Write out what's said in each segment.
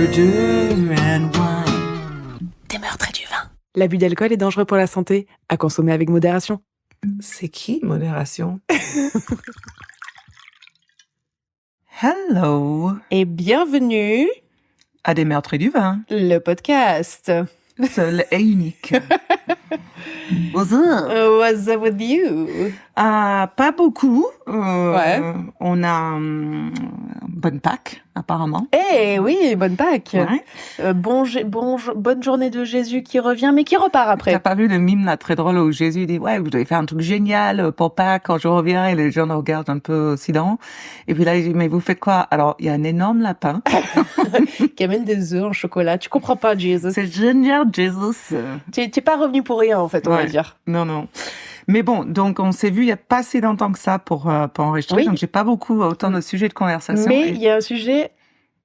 murder and wine. Des meurtres et du vin. L'abus d'alcool est dangereux pour la santé, à consommer avec modération. C'est qui, modération? Hello! Et bienvenue À des meurtres et du vin. le podcast. Seul et unique. What's up? What's up with you? Pas beaucoup. Ouais. On a bonne Pâques, apparemment. Eh oui, bonne Pâques. Ouais. Bonne journée de Jésus qui revient, mais qui repart après. T'as pas vu le mime là très drôle où Jésus dit ouais, vous devez faire un truc génial pour Pâques quand je reviens, et les gens nous regardent un peu silents. Et puis là il dit mais vous faites quoi? Alors il y a un énorme lapin Qui amène des œufs en chocolat. Tu comprends pas, Jesus. c'est génial, Jesus. T'es pas revenu pour rien, en fait, on va Ouais. dire. Non. Mais bon, donc on s'est vu il y a pas si longtemps que ça pour enregistrer, Oui. donc j'ai pas beaucoup autant de sujets de conversation. Mais il y a un sujet...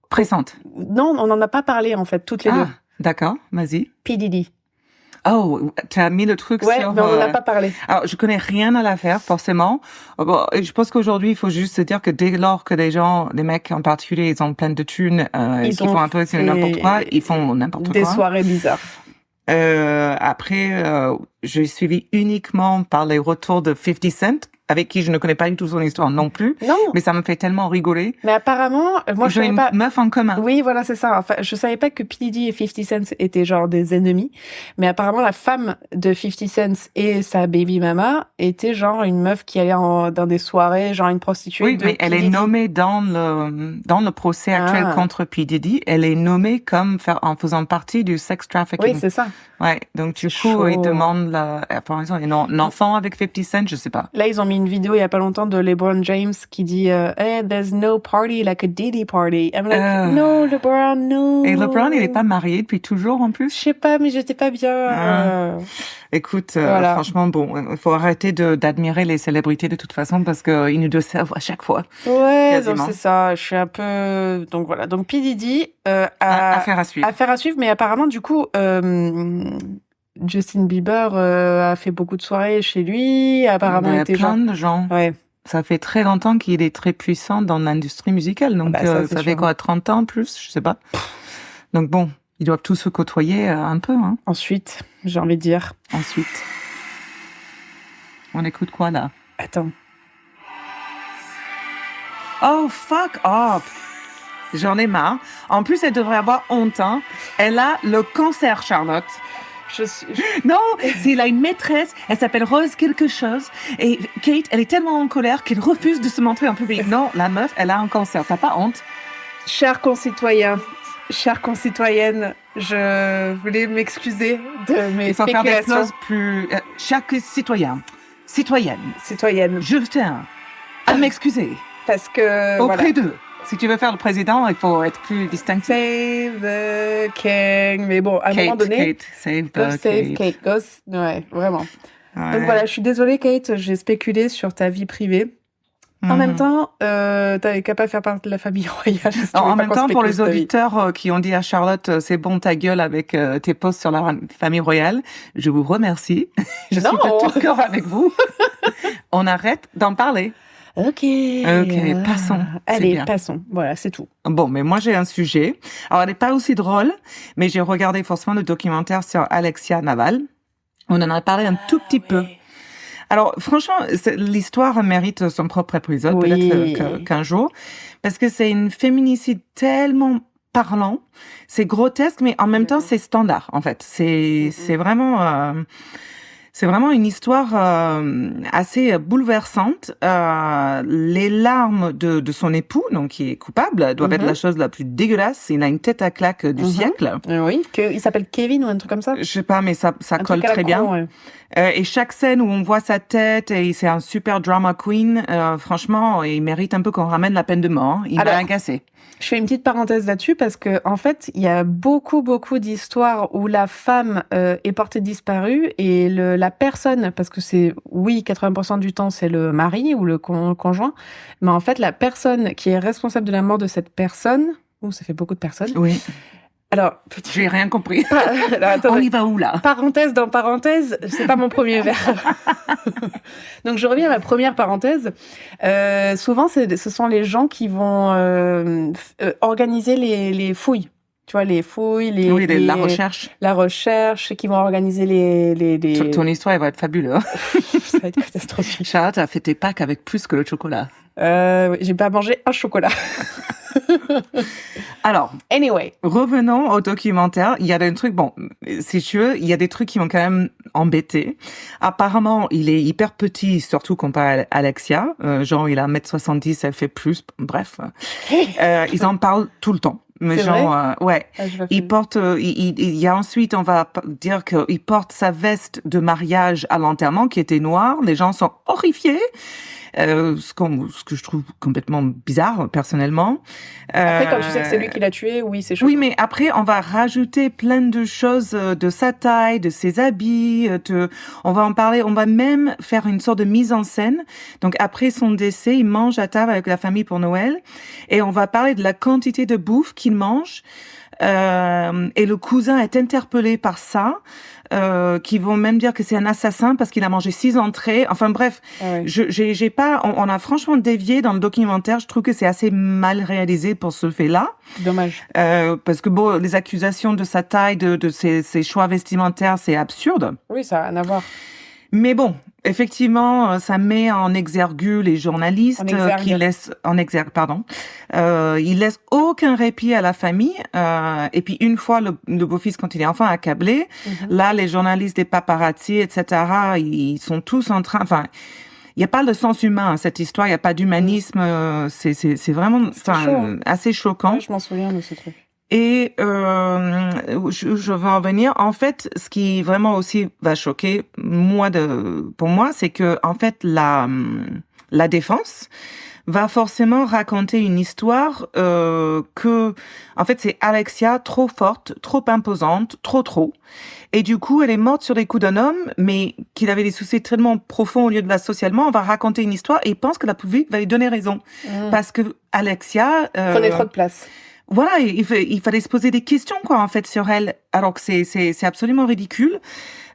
Pressante. Non, on n'en a pas parlé, en fait, toutes les deux. D'accord, vas-y. P. Diddy. Oh, tu as mis le truc Ouais, sur... mais on n'en a pas parlé. Alors, je connais rien à l'affaire, forcément. Bon, et je pense qu'aujourd'hui, il faut juste se dire que dès lors que des gens, des mecs en particulier, ils ont plein de thunes, Ils qui ont font un peu fait n'importe quoi, ils font n'importe Des quoi. soirées bizarres. Après, j'ai suivi uniquement par les retours de 50 Cent, avec qui je ne connais pas du tout son histoire non plus. Non, Mais ça me fait tellement rigoler. mais apparemment, moi, je Ils ont savais une pas... meuf en commun. Oui, voilà, c'est ça. Enfin, je savais pas que P. Diddy et 50 Cent étaient genre des ennemis, mais apparemment la femme de 50 Cent et sa baby mama était genre une meuf qui allait dans des soirées, genre une prostituée. Oui, de mais P. elle est Diddy. nommée dans le procès actuel Ah. contre P. Diddy. Elle est nommée comme en faisant partie du sex trafficking. Oui, c'est ça. Ouais, donc du C'est coup, chaud. ils demandent par exemple, un enfant avec 50 Cent, je sais pas. Là, ils ont mis une vidéo il y a pas longtemps de LeBron James qui dit hey, there's no party like a Diddy party. I'm like, no, LeBron, no. Et LeBron, il est pas marié depuis toujours en Je plus. sais pas, mais j'étais pas bien. Ah. Écoute, Voilà. franchement, bon, il faut arrêter d'admirer les célébrités de toute façon parce qu'ils nous déçoivent à chaque fois. Ouais, Quasiment. donc c'est ça. Je suis un peu... Donc voilà. Donc P. Diddy Affaire à suivre. affaire à suivre, mais apparemment, du coup, Justin Bieber a fait beaucoup de soirées chez lui. Apparemment, Il y il a était plein genre... de gens. Ouais. Ça fait très longtemps qu'il est très puissant dans l'industrie musicale. Donc, Bah, ça, c'est ça fait sûr. quoi, 30 ans plus? Je sais pas. Donc bon, ils doivent tous se côtoyer un peu, hein. Ensuite, j'ai envie de dire... Ensuite. On écoute quoi, là? Attends. Oh, fuck off! J'en ai marre. En plus, elle devrait avoir honte, hein. Elle a le cancer, Charlotte. Non, elle a une maîtresse, elle s'appelle Rose quelque chose, et Kate, elle est tellement en colère qu'elle refuse de se montrer en public. Non, la meuf, elle a un cancer. T'as pas honte? Chers concitoyens, chères concitoyennes, je voulais m'excuser de mes Il faut faire des spéculations. clauses plus... chaque citoyenne, Citoyennes, je tiens à m'excuser parce que auprès voilà. d'eux. Si tu veux faire le président, il faut être plus distinctif. Save the king. Mais bon, à un moment donné, Kate, save go the save Kate. Kate. Ouais, vraiment. Ouais. Donc voilà, je suis désolée, Kate, j'ai spéculé sur ta vie privée. En Mhm. même temps, t'avais qu'à pas faire partie de la famille royale. si tu Non, veux en pas même qu'on temps, pour spécule les sur ta vie. auditeurs qui ont dit à Charlotte, c'est bon ta gueule avec tes posts sur la famille royale, je vous remercie. Je suis Non. de tout cœur avec vous. On arrête d'en parler. Ok. Passons. C'est Allez, bien. passons. Voilà, c'est tout. Bon, mais moi j'ai un sujet. Alors, elle n'est pas aussi drôle, mais j'ai regardé forcément le documentaire sur Alexia Naval. On en a parlé un tout petit peu. Alors, franchement, l'histoire mérite son propre épisode, Oui. peut-être qu'un jour, parce que c'est une féminicide tellement parlant, c'est grotesque, mais en même temps, c'est standard, en fait. C'est vraiment... C'est vraiment une histoire assez bouleversante. Les larmes de son époux, donc qui est coupable, doivent être la chose la plus dégueulasse. Il a une tête à claque du siècle. Oui, il s'appelle Kevin ou un truc comme ça. Je sais pas, mais ça Un colle truc à la très bien. con, ouais. Et chaque scène où on voit sa tête, et c'est un super drama queen, franchement, il mérite un peu qu'on ramène la peine de mort. Il m'a Alors, agacé. Je fais une petite parenthèse là-dessus parce que en fait, il y a beaucoup d'histoires où la femme est portée disparue et la personne, parce que c'est, oui, 80% du temps, c'est le mari ou le conjoint, mais en fait, la personne qui est responsable de la mort de cette personne, ça fait beaucoup de personnes. Oui. Alors, J'ai rien compris. alors, attendez. On y va où, là? Parenthèse dans parenthèse, c'est pas mon premier verre. Donc je reviens à ma première parenthèse. Souvent, ce sont les gens qui vont organiser les fouilles. Tu vois, les fouilles, la recherche. La recherche, qui vont organiser les... Ton histoire, elle va être fabuleuse. Ça va être catastrophique. Charlotte a fait tes Pâques avec plus que le chocolat. J'ai pas mangé un chocolat. Alors, anyway, revenons au documentaire. Il y a des trucs, bon, si tu veux, il y a des trucs qui m'ont quand même embêté. Apparemment, il est hyper petit, surtout comparé à Alexia. Genre, il a 1m70, elle fait plus. Bref. Ils en parlent tout le temps. Mais c'est genre, vrai ouais. Il porte, il y a ensuite, on va dire qu'il porte sa veste de mariage à l'enterrement qui était noire. Les gens sont horrifiés. Ce que je trouve complètement bizarre, personnellement. Après, quand tu sais que c'est lui qui l'a tué, oui, c'est chaud. Oui, mais après, on va rajouter plein de choses de sa taille, de ses habits. On va en parler. On va même faire une sorte de mise en scène. Donc, après son décès, il mange à table avec la famille pour Noël. Et on va parler de la quantité de bouffe qu'il mange. Et le cousin est interpellé par ça. Qui vont même dire que c'est un assassin parce qu'il a mangé 6 entrées. Enfin bref, j'ai pas. On a franchement dévié dans le documentaire. Je trouve que c'est assez mal réalisé pour ce fait-là. Dommage. Parce que bon, les accusations de sa taille, de ses choix vestimentaires, c'est absurde. Oui, ça a rien à voir. Mais bon, effectivement, ça met en exergue les journalistes qui laissent ils laissent aucun répit à la famille. Et puis une fois le beau-fils, quand il est enfin accablé, là les journalistes, des paparazzi, etc. Ils sont tous en train. Enfin, il n'y a pas de sens humain à cette histoire. Il n'y a pas d'humanisme. C'est vraiment, assez choquant. Ouais, je m'en souviens de ce truc. Et je veux en venir. En fait, ce qui vraiment aussi va choquer pour moi, c'est que en fait la défense va forcément raconter une histoire que en fait c'est Alexia trop forte, trop imposante, trop. Et du coup, elle est morte sur les coups d'un homme, mais qu'il avait des soucis tellement profonds au lieu de la socialement. On va raconter une histoire et il pense que la public va lui donner raison parce que Alexia prenait trop de place. Voilà, il fallait se poser des questions, quoi, en fait, sur elle, alors que c'est absolument ridicule.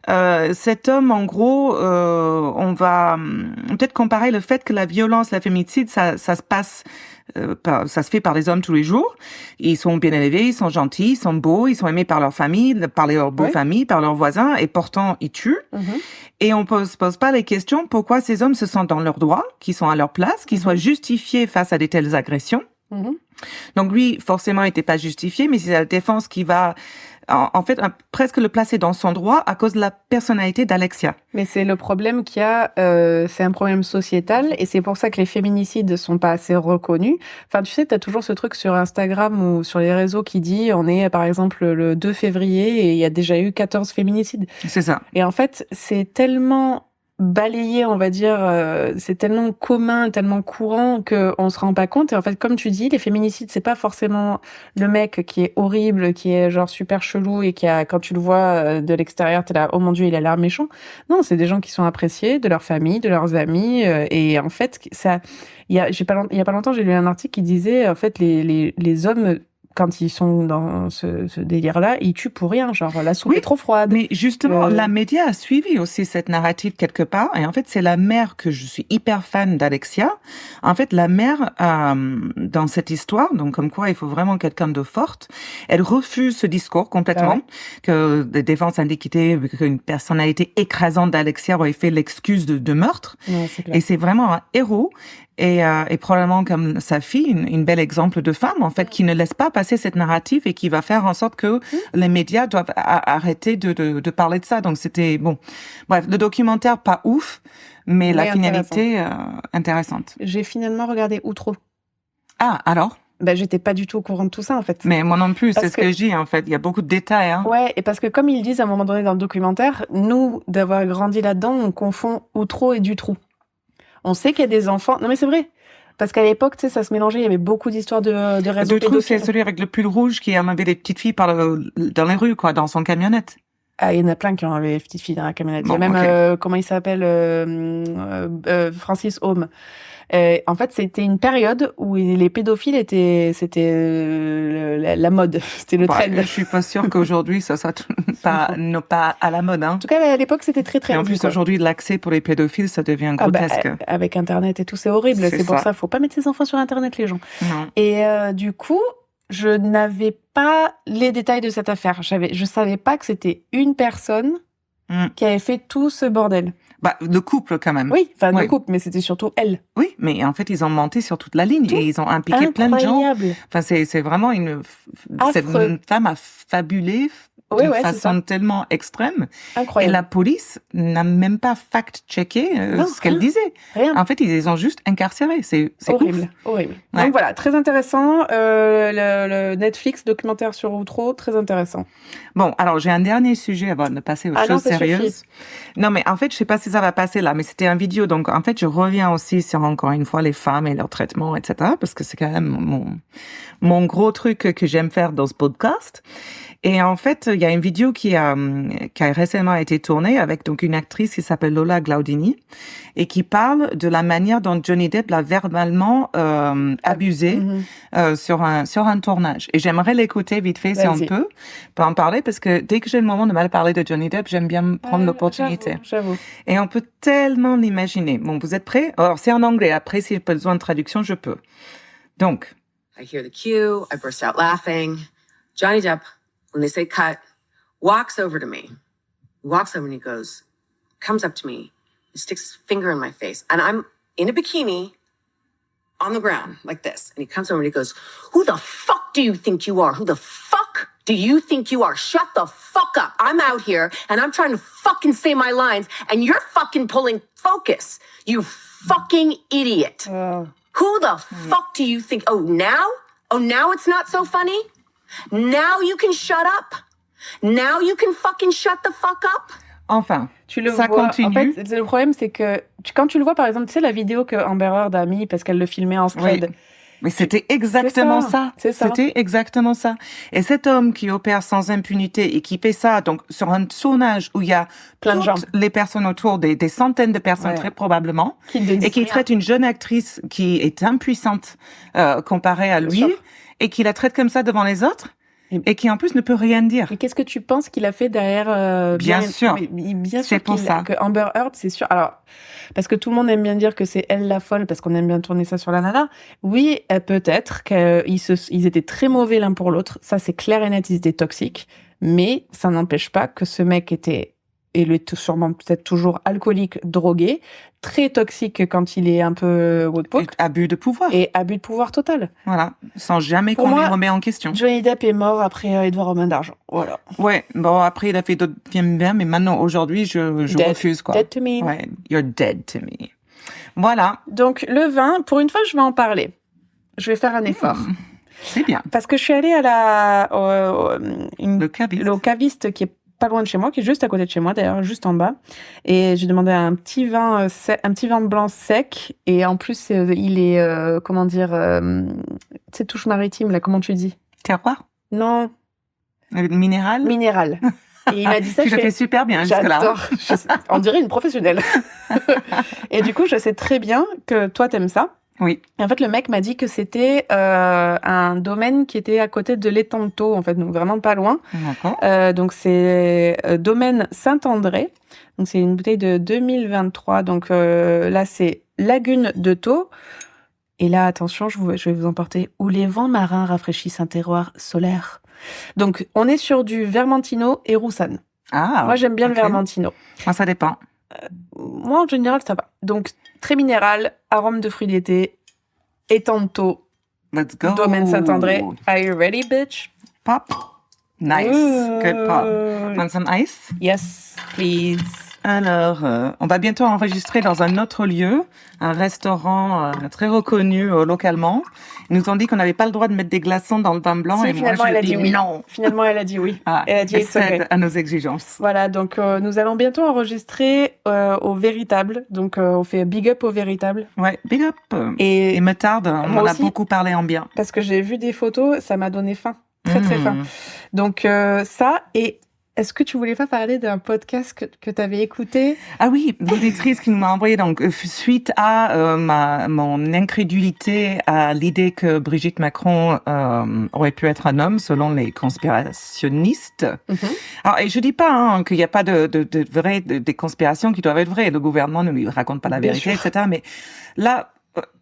Cet homme, en gros, on va peut-être comparer le fait que la violence, la féminicide, ça se passe, ça se fait par les hommes tous les jours. Ils sont bien élevés, ils sont gentils, ils sont beaux, ils sont aimés par leur famille, par leur beaux-familles, par leurs voisins, et pourtant ils tuent. Et on se pose pas les questions pourquoi ces hommes se sentent dans leurs droits, qu'ils sont à leur place, qu'ils soient justifiés face à de telles agressions. Donc lui, forcément, il n'était pas justifié, mais c'est la défense qui va, en fait, presque le placer dans son droit à cause de la personnalité d'Alexia. Mais c'est le problème qu'il y a, c'est un problème sociétal, et c'est pour ça que les féminicides sont pas assez reconnus. Enfin, tu sais, t'as toujours ce truc sur Instagram ou sur les réseaux qui dit, on est par exemple le 2 février et il y a déjà eu 14 féminicides. C'est ça. Et en fait, c'est tellement balayé, on va dire, c'est tellement commun, tellement courant qu'on se rend pas compte. Et en fait, comme tu dis, les féminicides, c'est pas forcément le mec qui est horrible, qui est genre super chelou et qui a, quand tu le vois de l'extérieur, t'es là, oh mon Dieu, il a l'air méchant. Non, c'est des gens qui sont appréciés, de leur famille, de leurs amis. Et en fait, ça, il y a pas longtemps, j'ai lu un article qui disait, en fait, les hommes, quand ils sont dans ce délire-là, ils tuent pour rien. Genre, la soupe est trop froide. Mais justement, la média a suivi aussi cette narrative quelque part. Et en fait, c'est la mère que je suis hyper fan d'Alexia. En fait, la mère, dans cette histoire, donc comme quoi il faut vraiment quelqu'un de forte, elle refuse ce discours complètement, que des défenses indiquent qu'une personnalité écrasante d'Alexia aurait fait l'excuse de meurtre. Ouais, c'est clair. Et c'est vraiment un héros. Et probablement comme sa fille, une belle exemple de femme, en fait, qui ne laisse pas passer cette narrative et qui va faire en sorte que les médias doivent arrêter de parler de ça. Donc c'était bon. Bref, le documentaire pas ouf, mais la finalité intéressante. J'ai finalement regardé Outreau. Ah, alors? Ben, j'étais pas du tout au courant de tout ça, en fait. Mais moi non plus, c'est ce que je dis, en fait. Il y a beaucoup de détails, hein. Ouais, et parce que comme ils disent à un moment donné dans le documentaire, nous, d'avoir grandi là-dedans, on confond Outreau et Dutroux. On sait qu'il y a des enfants. Non, mais c'est vrai. Parce qu'à l'époque, tu sais, ça se mélangeait. Il y avait beaucoup d'histoires de réseaux pédophiles. Dutroux, c'est celui avec le pull rouge qui avait des petites filles dans les rues, quoi, dans son camionnette. Ah, il y en a plein qui ont des petites filles dans la camionnette. Bon, il y a même, comment il s'appelle, Francis Home. En fait, c'était une période où les pédophiles c'était la mode, c'était le trend. Je suis pas sûre qu'aujourd'hui ça soit pas à la mode, hein. En tout cas, à l'époque, c'était très très. Et en plus, aujourd'hui, l'accès pour les pédophiles, ça devient grotesque. Avec Internet et tout, c'est horrible. C'est pour ça, faut pas mettre ses enfants sur Internet, les gens. Non. Et du coup, je n'avais pas les détails de cette affaire. Je savais pas que c'était une personne qui avait fait tout ce bordel. Bah, le couple, quand même. Oui, enfin, le couple, mais c'était surtout elle. Oui, mais en fait, ils ont menti sur toute la ligne et ils ont impliqué plein de gens. Enfin, c'est vraiment cette femme a fabulé d'une façon tellement extrême. Incroyable. Et la police n'a même pas fact-checké ce qu'elle disait. Rien. En fait, ils les ont juste incarcérés. C'est horrible, ouf. horrible. Ouais. Donc voilà, très intéressant. Le Netflix documentaire sur Outreau, très intéressant. Bon, alors j'ai un dernier sujet avant de passer aux choses sérieuses. Non, mais en fait, je sais pas si ça va passer là, mais c'était un vidéo. Donc en fait, je reviens aussi sur encore une fois les femmes et leur traitement, etc. Parce que c'est quand même mon gros truc que j'aime faire dans ce podcast. Et en fait, il y a une vidéo qui a récemment été tournée avec donc une actrice qui s'appelle Lola Glaudini et qui parle de la manière dont Johnny Depp l'a verbalement abusé sur un tournage. Et j'aimerais l'écouter vite fait si on peut en parler parce que dès que j'ai le moment de mal parler de Johnny Depp, j'aime bien prendre l'opportunité. J'avoue. Et on peut tellement l'imaginer. Bon, vous êtes prêts? Alors c'est en anglais. Après, si j'ai besoin de traduction, je peux. Donc. I hear the cue. I burst out laughing. Johnny Depp, when they say cut, walks over to me. He walks over and he comes up to me, he sticks his finger in my face, and I'm in a bikini on the ground like this. And he comes over and he goes, "Who the fuck do you think you are? Who the fuck do you think you are? Shut the fuck up. I'm out here and I'm trying to fucking say my lines and you're fucking pulling focus. You fucking idiot. Who the fuck do you think? Oh, now it's not so funny? Now you can shut up? Now you can fucking shut the fuck up?" Enfin, ça continue. En fait, le problème, c'est que quand tu le vois, par exemple, tu sais, la vidéo que Amber Heard a mis parce qu'elle le filmait en scred. Oui. Mais c'était exactement ça. C'était exactement ça. Et cet homme qui opère sans impunité et qui fait ça, donc, sur un tournage où il y a plein de gens, les personnes autour, des centaines de personnes, très probablement, et qui traite une jeune actrice qui est impuissante, comparée à lui, et qui la traite comme ça devant les autres. Et qui en plus ne peut rien dire. Mais qu'est-ce que tu penses qu'il a fait derrière Bien sûr. Bien sûr c'est pour ça. Que Amber Heard, c'est sûr. Alors, parce que tout le monde aime bien dire que c'est elle la folle, parce qu'on aime bien tourner ça sur la nana. Oui, peut-être qu'ils étaient très mauvais l'un pour l'autre. Ça, c'est clair et net, ils étaient toxiques. Mais ça n'empêche pas que ce mec était, et lui est sûrement peut-être toujours alcoolique, drogué, très toxique quand il est un peu abus de pouvoir. Et abus de pouvoir total. Voilà, sans jamais qu'on lui remet en question. Johnny Depp est mort après Edouard Romain d'Argent. Voilà. Ouais, bon après il a fait d'autres films bien, mais maintenant aujourd'hui je refuse quoi. Dead to me. Ouais, you're dead to me. Voilà. Donc le vin, pour une fois je vais en parler. Je vais faire un effort. C'est bien. Parce que je suis allée à le caviste qui est pas loin de chez moi, qui est juste à côté de chez moi, d'ailleurs, juste en bas. Et j'ai demandé un petit vin blanc sec. Et en plus, il est, comment dire, tu sais, touche maritime, là, comment tu dis? Terroir? Non. Minéral? Minéral. Et il m'a dit ça. Tu le fais super bien jusque-là. J'adore. On dirait une professionnelle. Et du coup, je sais très bien que toi, t'aimes ça. Oui. Et en fait, le mec m'a dit que c'était un domaine qui était à côté de l'étang de Thau, en fait, donc vraiment pas loin. D'accord. Donc c'est domaine Saint-André. Donc c'est une bouteille de 2023. Donc là, c'est Lagune de Thau. Et là, attention, je vais vous emporter où les vents marins rafraîchissent un terroir solaire. Donc on est sur du Vermentino et Roussanne. Ah. Moi, j'aime bien le Vermentino. Moi, ça dépend. Moi, en général, ça va. Donc, très minéral, arôme de fruits d'été, étang de Thau. Let's go. Domaine Saint-André. Are you ready, bitch? Pop. Nice. Good pop. Want some ice? Yes, please. Alors, on va bientôt enregistrer dans un autre lieu, un restaurant très reconnu localement. Ils nous ont dit qu'on n'avait pas le droit de mettre des glaçons dans le vin blanc. Si, et moi, elle a dit oui. Non. Finalement, elle a dit oui. Ah, elle a dit cède à nos exigences. Voilà, donc nous allons bientôt enregistrer au Véritable. Donc, on fait big up au Véritable. Ouais, big up. Et me tarde, on en a beaucoup parlé en bien. Parce que j'ai vu des photos, ça m'a donné faim. Très, très faim. Donc, ça, et est-ce que tu voulais pas parler d'un podcast que tu avais écouté? Ah oui, l'auditrice qui nous m'a envoyé, donc, suite à mon incrédulité à l'idée que Brigitte Macron aurait pu être un homme, selon les conspirationnistes. Alors, et je dis pas qu'il n'y a pas des conspirations qui doivent être vraies. Le gouvernement ne lui raconte pas la vérité, etc. Mais là,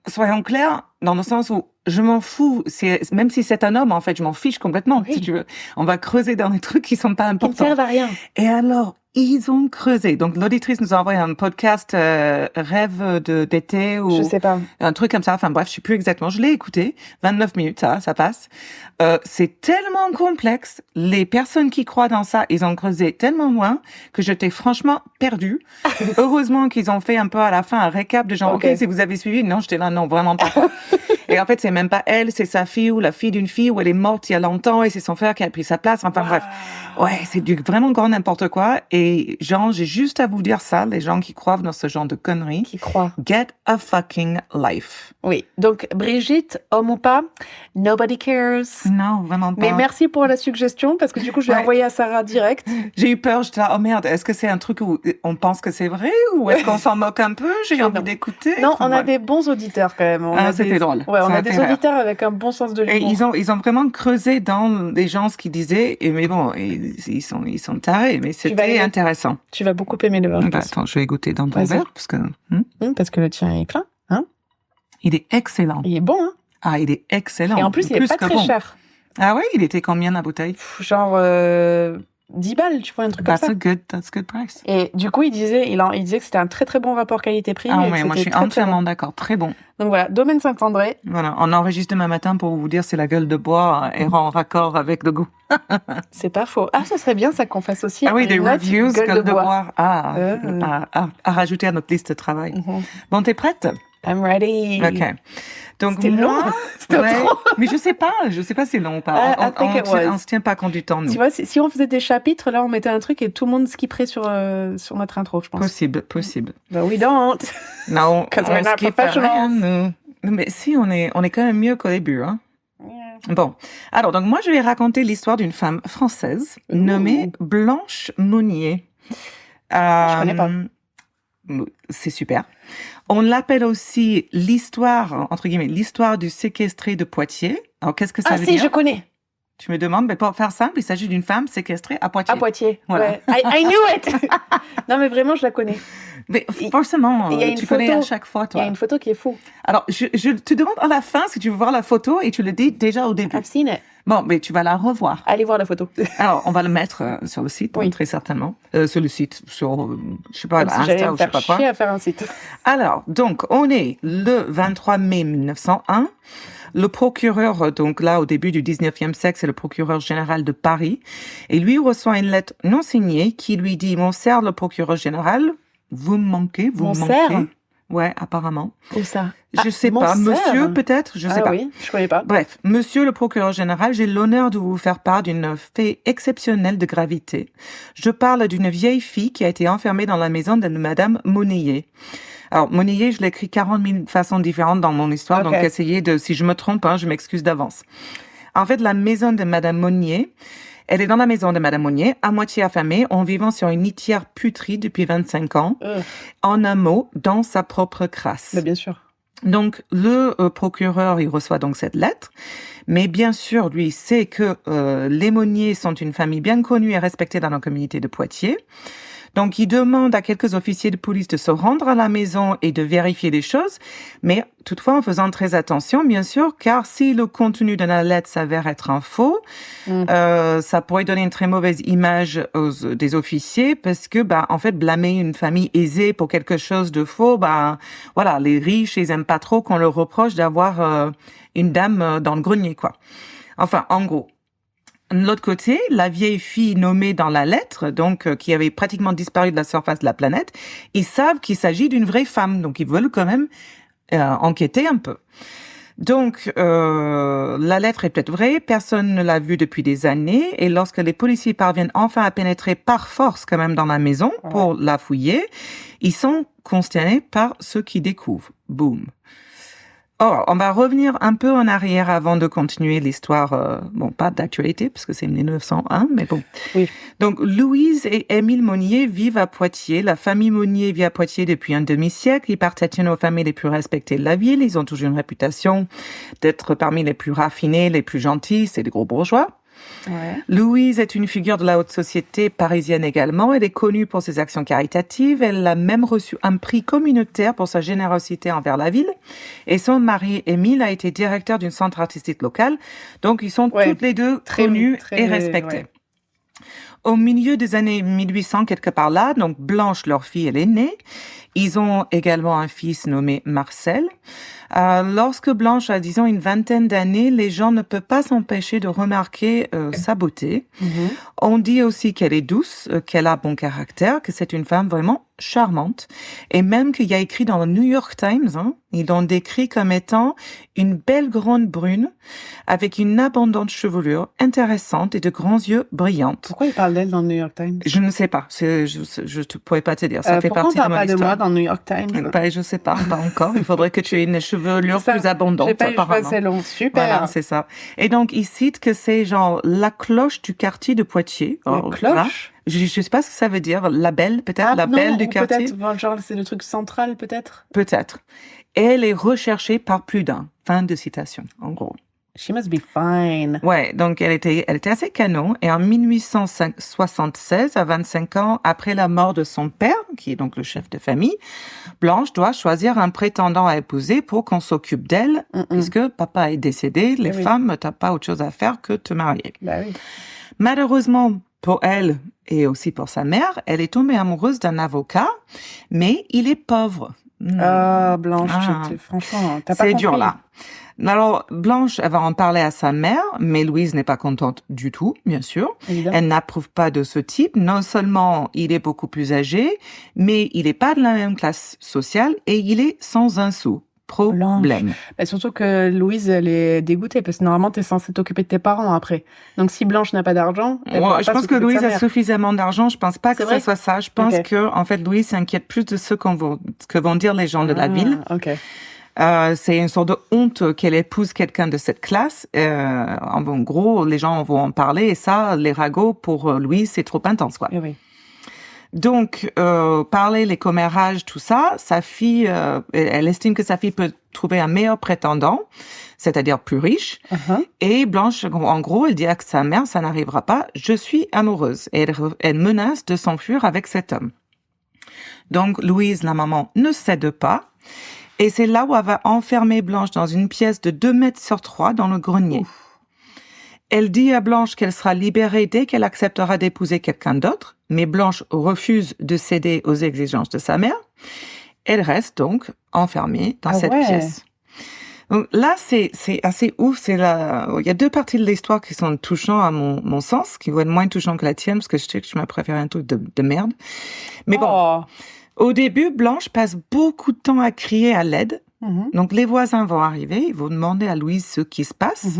soyons clairs, dans le sens où je m'en fous. Même si c'est un homme, en fait, je m'en fiche complètement, Oui. si tu veux. On va creuser dans des trucs qui sont pas Qui ne importants. servent à rien. Et alors, ils ont creusé. Donc, l'auditrice nous a envoyé un podcast rêve d'été ou Je sais pas. un truc comme ça. Enfin bref, je sais plus exactement. Je l'ai écouté. 29 minutes, ça passe. C'est tellement complexe. Les personnes qui croient dans ça, ils ont creusé tellement loin que j'étais franchement perdue. Heureusement qu'ils ont fait un peu à la fin un récap de genre, Ok. ok, si vous avez suivi, non, j'étais là, non, vraiment pas. Et en fait, c'est même pas elle, c'est sa fille ou la fille d'une fille où elle est morte il y a longtemps et c'est son frère qui a pris sa place. Enfin bref. Ouais, c'est du vraiment grand n'importe quoi. Et genre, j'ai juste à vous dire ça, les gens qui croient dans ce genre de conneries. Qui croit. Get a fucking life. Oui. Donc, Brigitte, homme ou pas, nobody cares. Non, vraiment pas. Mais merci pour la suggestion, parce que du coup, je l'ai Ouais. envoyé à Sarah direct. J'ai eu peur, j'étais là, oh merde, est-ce que c'est un truc où on pense que c'est vrai ou est-ce qu'on s'en moque un peu? J'ai envie Non. d'écouter. Non, Enfin, on a bref. des bons auditeurs quand même. On Ah, a c'était des... drôle. Ouais, on Ça a a des fait rire. auditeurs avec un bon sens de Et l'humour. ils ont vraiment creusé dans les gens ce qu'ils disaient, mais bon, ils sont tarés, mais vas c'était aller- intéressant. Tu vas beaucoup aimer le vin. Bah, attends, je vais goûter dans ton Vas-y. verre, parce que Parce que le tien est plein. Hein, il est excellent. il est bon, hein. Ah, il est excellent. Et en plus, il est Plus pas que très bon. cher. Ah ouais, il était combien la bouteille? Genre 10 balles, tu vois, un truc comme ça. That's a good price. Et du coup, il disait que c'était un très très bon rapport qualité-prix. Ah et que ouais, moi je c'était suis très, très entièrement bon. d'accord, très bon. Donc voilà, Domaine Saint-André. Voilà, on enregistre demain matin pour vous dire si la gueule de bois est en raccord avec le goût. C'est pas faux. Ah, ça serait bien ça qu'on fasse aussi. Ah oui, une des note reviews, gueule de bois. Ah, Euh. à rajouter à notre liste de travail. Mhm. Bon, t'es prête? I'm ready. Ok. Donc C'était long. moi, C'était ouais, trop. mais je sais pas si c'est long ou pas. I think it was. On se tient pas compte du temps, nous. Tu vois, si on faisait des chapitres, là, on mettait un truc et tout le monde skipperait sur notre intro, je pense. Possible. Bah, we don't. Non, 'Cause we're on not skip professionals. rien, nous. Mais si, on est quand même mieux qu'au début, hein. Bon, alors donc moi je vais raconter l'histoire d'une femme française nommée Blanche Monnier. Je connais pas. C'est super. On l'appelle aussi l'histoire, entre guillemets, l'histoire du séquestré de Poitiers. Alors qu'est-ce que ça Ah veut si, dire? je connais. Tu me demandes, mais pour faire simple, il s'agit d'une femme séquestrée à Poitiers. À Poitiers. Voilà. Ouais. I knew it. Non, mais vraiment, je la connais. Mais forcément, il y a une tu connais photo. à chaque fois, Il y toi. a une photo qui est fou. Alors, je te demande à la fin si tu veux voir la photo et tu le dis déjà au début. I've seen it. Bon, mais tu vas la revoir. Allez voir la photo. Alors, on va le mettre sur le site, Oui. très certainement. Sur le site, sur, je sais pas, Comme si j'allais Insta me ou je sais faire pas quoi. chier à faire un site. Alors, donc, on est le 23 mai 1901. Le procureur, donc là, au début du 19e siècle, c'est le procureur général de Paris. Et lui reçoit une lettre non signée qui lui dit, mon cher le procureur général, vous me manquez, vous me Monserre manquez. Ouais, apparemment. Où ça? Je sais pas. Monsieur, peut-être? Je sais Ah pas. oui, je connais pas. Bref, monsieur le procureur général, j'ai l'honneur de vous faire part d'une fait exceptionnelle de gravité. Je parle d'une vieille fille qui a été enfermée dans la maison de madame Monnier. Alors, Monnier, je l'écris 40 000 façons différentes dans mon histoire, Ok. donc essayez de, si je me trompe, hein, je m'excuse d'avance. En fait, la maison de madame Monnier, elle est dans la maison de madame Monnier, à moitié affamée, en vivant sur une litière putride depuis 25 ans. En un mot, dans sa propre crasse. Bah, bien sûr. Donc, le procureur, il reçoit donc cette lettre. Mais bien sûr, lui, sait que les Monnier sont une famille bien connue et respectée dans la communauté de Poitiers. Donc, il demande à quelques officiers de police de se rendre à la maison et de vérifier les choses, mais toutefois en faisant très attention, bien sûr, car si le contenu de la lettre s'avère être un faux, ça pourrait donner une très mauvaise image des officiers, parce que, en fait, blâmer une famille aisée pour quelque chose de faux, voilà, les riches, ils aiment pas trop qu'on leur reproche d'avoir une dame dans le grenier, quoi. Enfin, en gros. De l'autre côté, la vieille fille nommée dans la lettre, donc qui avait pratiquement disparu de la surface de la planète, ils savent qu'il s'agit d'une vraie femme, donc ils veulent quand même enquêter un peu. Donc, la lettre est peut-être vraie, personne ne l'a vue depuis des années, et lorsque les policiers parviennent enfin à pénétrer par force quand même dans la maison pour la fouiller, ils sont consternés par ce qu'ils découvrent. Boum. Or, on va revenir un peu en arrière avant de continuer l'histoire, pas d'actualité, parce que c'est 1901, mais bon. Oui. Donc, Louise et Émile Monnier vivent à Poitiers. La famille Monnier vit à Poitiers depuis un demi-siècle. Ils appartiennent aux familles les plus respectées de la ville. Ils ont toujours une réputation d'être parmi les plus raffinés, les plus gentils. C'est des gros bourgeois. Ouais. Louise est une figure de la haute société parisienne également. Elle est connue pour ses actions caritatives. Elle a même reçu un prix communautaire pour sa générosité envers la ville. Et son mari, Émile, a été directeur d'une centre artistique locale. Donc, ils sont toutes les deux connus et respectés. Ouais. Au milieu des années 1800, quelque part là, donc Blanche, leur fille, elle est née. Ils ont également un fils nommé Marcel. Lorsque Blanche a, disons, une vingtaine d'années, les gens ne peuvent pas s'empêcher de remarquer sa beauté. On dit aussi qu'elle est douce, qu'elle a bon caractère, que c'est une femme vraiment charmante. Et même qu'il y a écrit dans le New York Times, ils l'ont décrit comme étant une belle grande brune avec une abondante chevelure intéressante et de grands yeux brillants. Pourquoi ils parlent d'elle dans le New York Times? Je ne sais pas. Je ne pourrais pas te dire. Ça fait partie de mon histoire. Pourquoi on parle pas de moi dans le New York Times? Je sais pas encore. Il faudrait que tu aies une chevelure plus abondante. J'ai pas eu apparemment. assez long. Super. Voilà, c'est ça. Et donc, il cite que c'est genre la cloche du quartier de Poitiers. La cloche? Je ne sais pas ce que ça veut dire. La belle, peut-être. La belle du quartier. Peut-être, genre, c'est le truc central, peut-être. Peut-être. Elle est recherchée par plus d'un. Fin de citation, en gros. She must be fine. Ouais, donc elle était assez canon. Et en 1876, à 25 ans après la mort de son père, qui est donc le chef de famille, Blanche doit choisir un prétendant à épouser pour qu'on s'occupe d'elle, puisque papa est décédé. Les femmes, t'as pas autre chose à faire que te marier. Bah oui. Malheureusement pour elle et aussi pour sa mère, elle est tombée amoureuse d'un avocat, mais il est pauvre. Ah, Blanche, franchement, t'as pas compris. C'est dur là. Alors, Blanche, elle va en parler à sa mère, mais Louise n'est pas contente du tout, bien sûr. Évidemment. Elle n'approuve pas de ce type. Non seulement il est beaucoup plus âgé, mais il n'est pas de la même classe sociale et il est sans un sou. Problème. Bah, surtout que Louise, elle est dégoûtée parce que normalement, t'es censée t'occuper de tes parents après. Donc, si Blanche n'a pas d'argent, je pense que Louise a suffisamment d'argent. Je pense pas que ce soit ça. Je pense que, en fait, Louise s'inquiète plus de ce que vont dire les gens de la ville. Okay. C'est une sorte de honte qu'elle épouse quelqu'un de cette classe. En gros, les gens vont en parler et ça, les ragots, pour Louise, c'est trop intense, quoi. Oui. Donc, parler les commérages, tout ça, sa fille, elle estime que sa fille peut trouver un meilleur prétendant, c'est-à-dire plus riche. Et Blanche, en gros, elle dit à sa mère, ça n'arrivera pas, je suis amoureuse. Et elle menace de s'enfuir avec cet homme. Donc, Louise, la maman, ne cède pas. Et c'est là où elle va enfermer Blanche dans une pièce de 2 mètres sur 3 dans le grenier. Ouf. Elle dit à Blanche qu'elle sera libérée dès qu'elle acceptera d'épouser quelqu'un d'autre, mais Blanche refuse de céder aux exigences de sa mère. Elle reste donc enfermée dans cette pièce. Donc là, c'est assez ouf. Il y a 2 parties de l'histoire qui sont touchantes à mon sens, qui vont être moins touchantes que la tienne, parce que je sais que je m'as préféré un truc de merde. Mais bon, au début, Blanche passe beaucoup de temps à crier à l'aide. Donc, les voisins vont arriver, ils vont demander à Louise ce qui se passe.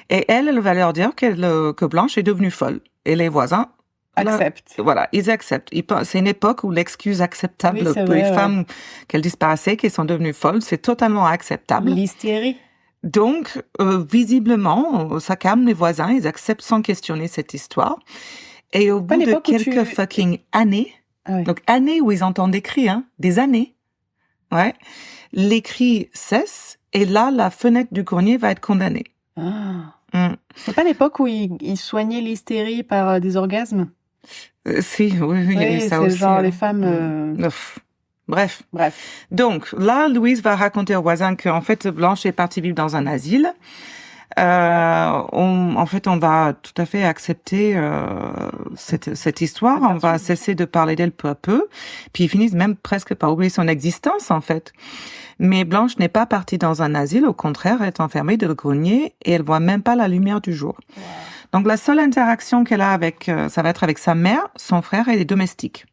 Et elle va leur dire que Blanche est devenue folle. Et les voisins acceptent. Voilà, ils acceptent. C'est une époque où l'excuse acceptable pour les femmes qu'elles disparaissaient, qui sont devenues folles, c'est totalement acceptable. L'hystérie. Donc, visiblement, ça calme les voisins, ils acceptent sans questionner cette histoire. Et au bout de quelques fucking années, donc années où ils entendent des cris, des années, les cris cessent, et là, la fenêtre du grenier va être condamnée. C'est pas l'époque où ils soignaient l'hystérie par des orgasmes? Si, oui, il y a eu ça aussi. C'est genre les femmes... Bref. Donc, là, Louise va raconter aux voisins qu'en fait, Blanche est partie vivre dans un asile. On va tout à fait accepter cette histoire. On va cesser de parler d'elle peu à peu. Puis ils finissent même presque par oublier son existence, en fait. Mais Blanche n'est pas partie dans un asile. Au contraire, elle est enfermée dans le grenier et elle voit même pas la lumière du jour. Wow. Donc la seule interaction qu'elle a ça va être avec sa mère, son frère et les domestiques.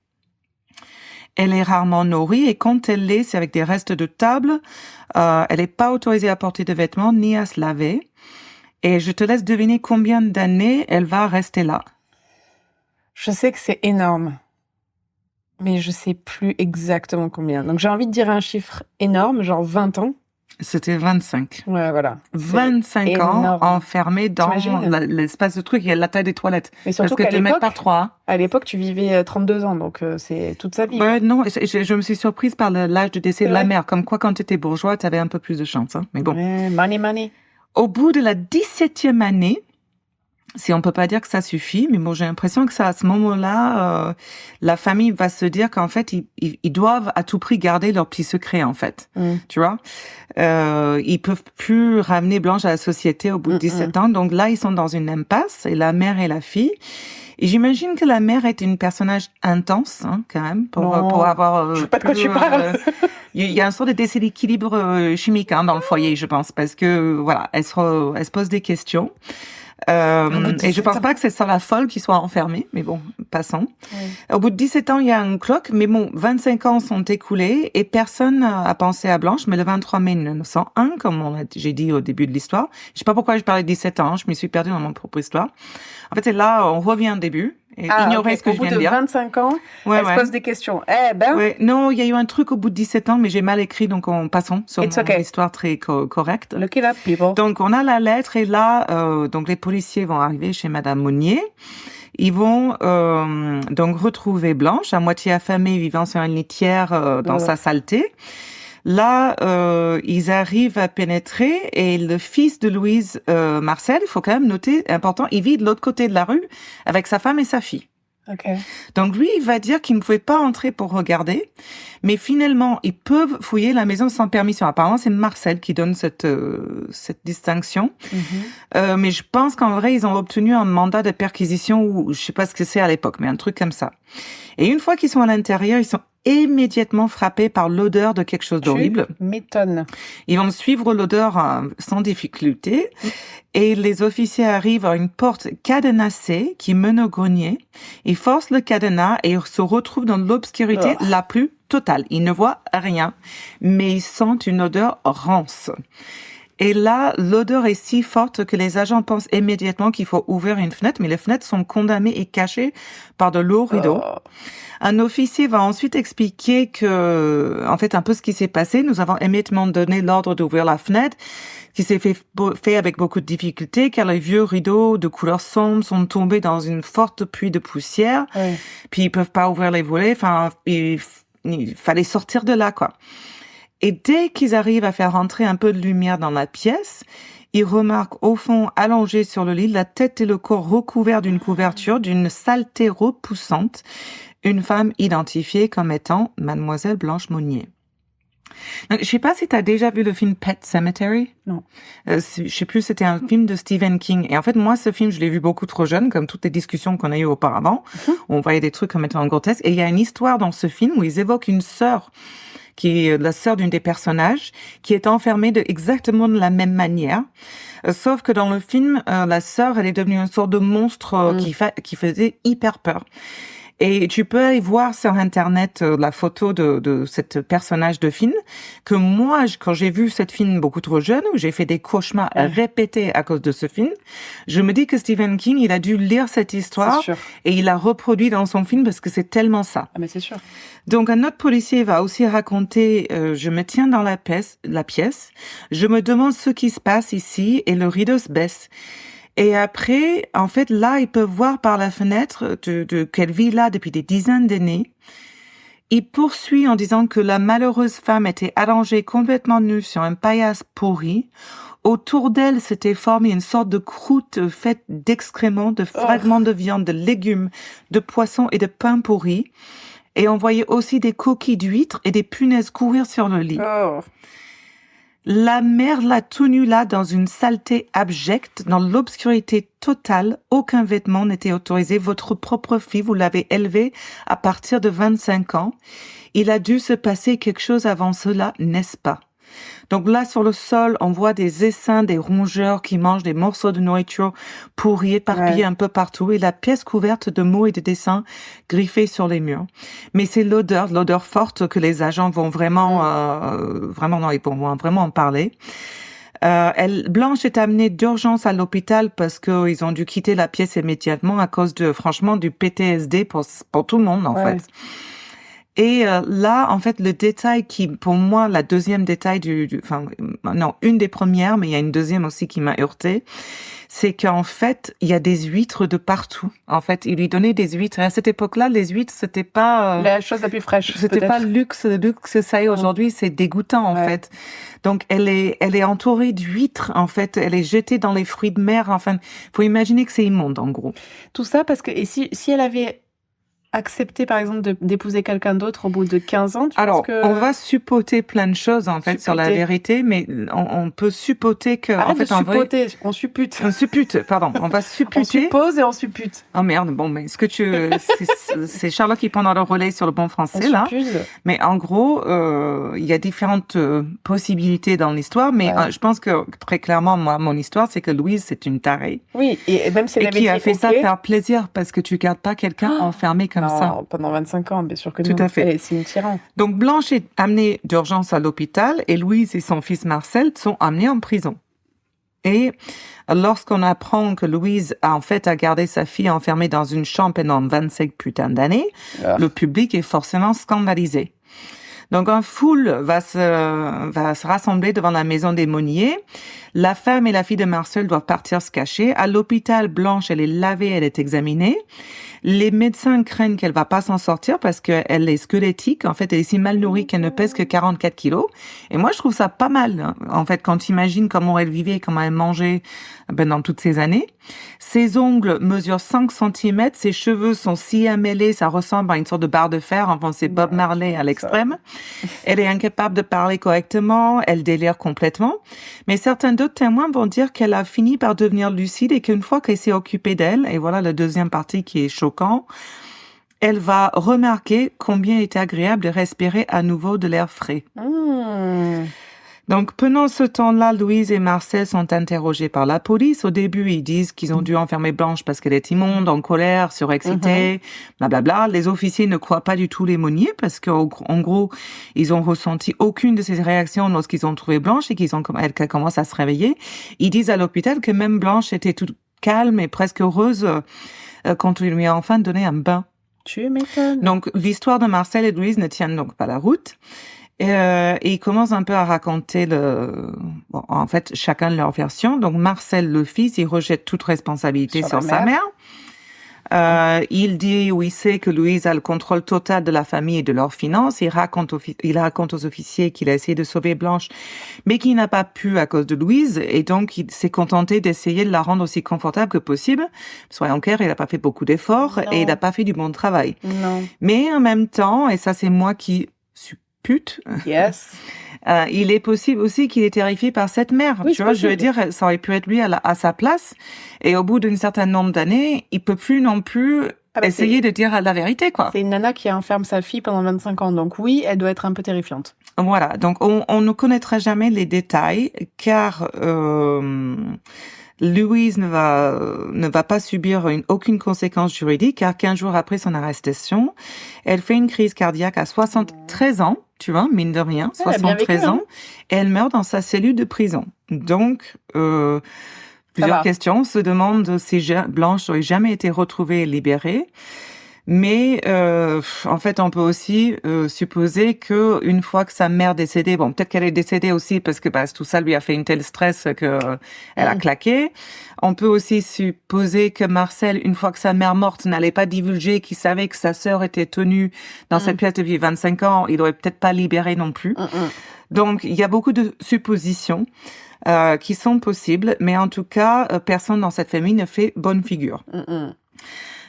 Elle est rarement nourrie et quand elle l'est, c'est avec des restes de table. Elle n'est pas autorisée à porter de vêtements ni à se laver. Et je te laisse deviner combien d'années elle va rester là. Je sais que c'est énorme, mais je sais plus exactement combien. Donc j'ai envie de dire un chiffre énorme, genre 20 ans. C'était 25. Ouais, voilà. 25 ans enfermée dans l'espace de truc, il y a la taille des toilettes. Mais surtout parce que tu mets par 3. À l'époque, tu vivais 32 ans, donc c'est toute sa vie. Ouais, non, je me suis surprise par l'âge de décès de la mère. Comme quoi, quand tu étais bourgeois, tu avais un peu plus de chance. Mais bon. Ouais, money. Au bout de la 17e année, si on peut pas dire que ça suffit, mais bon, j'ai l'impression que ça, à ce moment-là, la famille va se dire qu'en fait, ils doivent à tout prix garder leur petit secret, en fait. Tu vois? Ils peuvent plus ramener Blanche à la société au bout de 17 ans. Donc là, ils sont dans une impasse, et la mère et la fille. Et j'imagine que la mère est une personnage intense, hein, quand même, pour avoir... je sais pas de quoi tu parles. Il y a un sort de déséquilibre chimique, hein, dans le foyer, je pense, parce que, voilà, elle se pose des questions. Et je pense pas que c'est ça la folle qui soit enfermée, mais bon, passons. Au bout de 17 ans, il y a un clock, mais bon, 25 ans sont écoulés et personne a pensé à Blanche, mais le 23 mai 1901, comme j'ai dit au début de l'histoire, je sais pas pourquoi je parlais de 17 ans, je me suis perdue dans mon propre histoire. En fait, c'est là, on revient au début. Et ignorer ce que je viens de dire. Au bout de 25 ans, elle se pose des questions. Non, il y a eu un truc au bout de 17 ans, mais j'ai mal écrit, donc passons sur mon histoire très correcte. Look it up, people. Donc, on a la lettre, et là, donc les policiers vont arriver chez Madame Monnier. Ils vont donc retrouver Blanche, à moitié affamée, vivant sur une litière dans sa saleté. Là, ils arrivent à pénétrer et le fils de Louise, Marcel, il faut quand même noter, important, il vit de l'autre côté de la rue avec sa femme et sa fille. Donc lui, il va dire qu'il ne pouvait pas entrer pour regarder, mais finalement, ils peuvent fouiller la maison sans permission. Apparemment, c'est Marcel qui donne cette distinction. Mais je pense qu'en vrai, ils ont obtenu un mandat de perquisition ou je sais pas ce que c'est à l'époque, mais un truc comme ça. Et une fois qu'ils sont à l'intérieur, ils sont immédiatement frappés par l'odeur de quelque chose d'horrible. Tu m'étonnes. Ils vont suivre l'odeur sans difficulté et les officiers arrivent à une porte cadenassée qui mène au grenier. Ils forcent le cadenas et se retrouvent dans l'obscurité la plus totale. Ils ne voient rien, mais ils sentent une odeur rance. Et là, l'odeur est si forte que les agents pensent immédiatement qu'il faut ouvrir une fenêtre, mais les fenêtres sont condamnées et cachées par de lourds rideaux. Un officier va ensuite expliquer que, en fait, un peu ce qui s'est passé. Nous avons immédiatement donné l'ordre d'ouvrir la fenêtre, qui s'est fait avec beaucoup de difficulté, car les vieux rideaux de couleur sombre sont tombés dans une forte pluie de poussière. Puis ils peuvent pas ouvrir les volets. Enfin, il fallait sortir de là, quoi. Et dès qu'ils arrivent à faire rentrer un peu de lumière dans la pièce, ils remarquent au fond, allongé sur le lit, la tête et le corps recouverts d'une couverture, d'une saleté repoussante, une femme identifiée comme étant Mademoiselle Blanche Monnier. Donc, je sais pas si tu as déjà vu le film Pet Sematary. Non. Je sais plus, c'était un film de Stephen King. Et en fait, moi, ce film, je l'ai vu beaucoup trop jeune, comme toutes les discussions qu'on a eues auparavant. Où on voyait des trucs comme étant grotesques. Et il y a une histoire dans ce film où ils évoquent une sœur qui est la sœur d'une des personnages, qui est enfermée exactement de la même manière. Sauf que dans le film, la sœur, elle est devenue une sorte de monstre qui faisait hyper peur. Et tu peux aller voir sur Internet la photo de cette personnage de film, que moi, quand j'ai vu cette film beaucoup trop jeune, où j'ai fait des cauchemars répétés à cause de ce film, je me dis que Stephen King, il a dû lire cette histoire et il l'a reproduit dans son film parce que c'est tellement ça. Ah, mais c'est sûr. Donc, un autre policier va aussi raconter, je me tiens dans la pièce, je me demande ce qui se passe ici et le rideau se baisse. Et après, en fait, là, ils peuvent voir par la fenêtre qu'elle vit là depuis des dizaines d'années. Il poursuit en disant que la malheureuse femme était allongée complètement nue sur un paillasse pourri. Autour d'elle s'était formée une sorte de croûte faite d'excréments, de fragments de viande, de légumes, de poissons et de pain pourri. Et on voyait aussi des coquilles d'huîtres et des punaises courir sur le lit. La mère l'a tenue là dans une saleté abjecte, dans l'obscurité totale. Aucun vêtement n'était autorisé. Votre propre fille, vous l'avez élevée à partir de 25 ans. Il a dû se passer quelque chose avant cela, n'est-ce pas? Donc là, sur le sol, on voit des essaims, des rongeurs qui mangent des morceaux de nourriture pourris, éparpillés un peu partout, et la pièce couverte de mots et de dessins griffés sur les murs. Mais c'est l'odeur forte que les agents vont vraiment en parler. Blanche est amenée d'urgence à l'hôpital parce qu'ils ont dû quitter la pièce immédiatement à cause franchement, du PTSD pour tout le monde, en fait. Et là, en fait, le détail qui, pour moi, la deuxième détail une des premières, mais il y a une deuxième aussi qui m'a heurtée, c'est qu'en fait, il y a des huîtres de partout. En fait, il lui donnait des huîtres. Et à cette époque-là, les huîtres, c'était pas La chose la plus fraîche. c'était peut-être. pas le luxe que ça est aujourd'hui. C'est dégoûtant en Ouais. fait. Donc elle est entourée d'huîtres. En fait, elle est jetée dans les fruits de mer. Enfin, faut imaginer que c'est immonde en gros. Tout ça parce que, et si elle avait accepté, par exemple, d'épouser quelqu'un d'autre au bout de 15 ans, tu Alors, penses que... on va supposer plein de choses en fait sur la Suppoter. vérité, mais on peut supposer que Arrête en fait de en vrai, suppoter, on suppute. on suppute. Pardon, on va On supputer. suppose et on suppute. Oh merde, bon, mais c'est Charlotte qui prend le relais sur le bon On français là. suppose. Mais en gros, il y a différentes possibilités dans l'histoire, mais Ouais. je pense que très clairement, moi, mon histoire, c'est que Louise, c'est une tarée. Oui, et même si elle Et avait qui a dit fait ça OK, par plaisir, parce que tu gardes pas quelqu'un enfermé comme non, ça. pendant 25 ans, bien sûr que Tout non. à fait. C'est une tyran. Donc Blanche est amenée d'urgence à l'hôpital et Louise et son fils Marcel sont amenés en prison. Et lorsqu'on apprend que Louise a en fait gardé sa fille enfermée dans une chambre pendant 25 putains d'années, Ah. le public est forcément scandalisé. Donc un foule va se rassembler devant la maison des Monnier. La femme et la fille de Marcel doivent partir se cacher. À l'hôpital, Blanche, elle est lavée, elle est examinée. Les médecins craignent qu'elle va pas s'en sortir parce qu'elle est squelettique. En fait, elle est si mal nourrie qu'elle ne pèse que 44 kilos. Et moi, je trouve ça pas mal. Hein. En fait, quand tu imagines comment elle vivait, comment elle mangeait dans toutes ces années. Ses ongles mesurent 5 cm. Ses cheveux sont si amêlés, ça ressemble à une sorte de barre de fer. Enfin, c'est Bob Marley à l'extrême. Elle est incapable de parler correctement. Elle délire complètement. Mais certains d'autres témoins vont dire qu'elle a fini par devenir lucide et qu'une fois qu'elle s'est occupée d'elle, et voilà la deuxième partie qui est choquant, elle va remarquer combien il était agréable de respirer à nouveau de l'air frais. Donc, pendant ce temps-là, Louise et Marcel sont interrogés par la police. Au début, ils disent qu'ils ont dû enfermer Blanche parce qu'elle est immonde, en colère, surexcitée, blablabla. Les officiers ne croient pas du tout les Monnier parce qu'en gros, ils ont ressenti aucune de ces réactions lorsqu'ils ont trouvé Blanche et qu'elle commence à se réveiller. Ils disent à l'hôpital que même Blanche était toute calme et presque heureuse quand on lui a enfin donné un bain. Tu m'étonnes. Donc, l'histoire de Marcel et de Louise ne tient donc pas la route. Et ils commencent un peu à raconter en fait, chacun leur version. Donc, Marcel, le fils, il rejette toute responsabilité sur sa mère. Il dit ou il sait que Louise a le contrôle total de la famille et de leurs finances. Il raconte aux officiers qu'il a essayé de sauver Blanche, mais qu'il n'a pas pu à cause de Louise. Et donc, il s'est contenté d'essayer de la rendre aussi confortable que possible. Soyons clairs, il n'a pas fait beaucoup d'efforts et il n'a pas fait du bon travail. Non. Mais en même temps, et ça c'est moi qui suppute, Yes. il est possible aussi qu'il est terrifié par cette mère. Oui, tu vois, je veux dire, ça aurait pu être lui à sa place. Et au bout d'un certain nombre d'années, il peut plus non plus essayer de dire la vérité, quoi. C'est une nana qui enferme sa fille pendant 25 ans. Donc oui, elle doit être un peu terrifiante. Voilà. Donc on ne connaîtra jamais les détails car Louise ne va pas subir aucune conséquence juridique car 15 jours après son arrestation, elle fait une crise cardiaque à 73 ans, tu vois, mine de rien, 73 ans, et elle meurt dans sa cellule de prison. Donc, plusieurs questions se demandent si Blanche aurait jamais été retrouvée et libérée. Mais en fait, on peut aussi supposer que une fois que sa mère décédée, bon, peut-être qu'elle est décédée aussi parce que tout ça lui a fait une telle stress que elle a claqué. On peut aussi supposer que Marcel, une fois que sa mère morte, n'allait pas divulguer qu'il savait que sa sœur était tenue dans cette pièce depuis 25 ans. Il aurait peut-être pas libéré non plus. Donc, il y a beaucoup de suppositions qui sont possibles, mais en tout cas, personne dans cette famille ne fait bonne figure.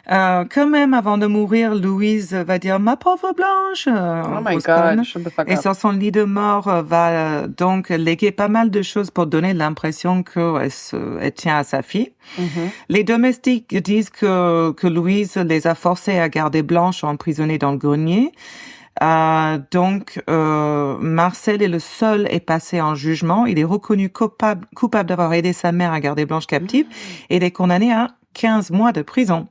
Quand même, avant de mourir, Louise va dire « Ma pauvre Blanche !» Oh my God, Et sur son lit de mort, va donc léguer pas mal de choses pour donner l'impression qu'elle tient à sa fille. Les domestiques disent que Louise les a forcés à garder Blanche emprisonnée dans le grenier. Donc, Marcel est le seul est passé en jugement. Il est reconnu coupable d'avoir aidé sa mère à garder Blanche captive et il est condamné à 15 mois de prison.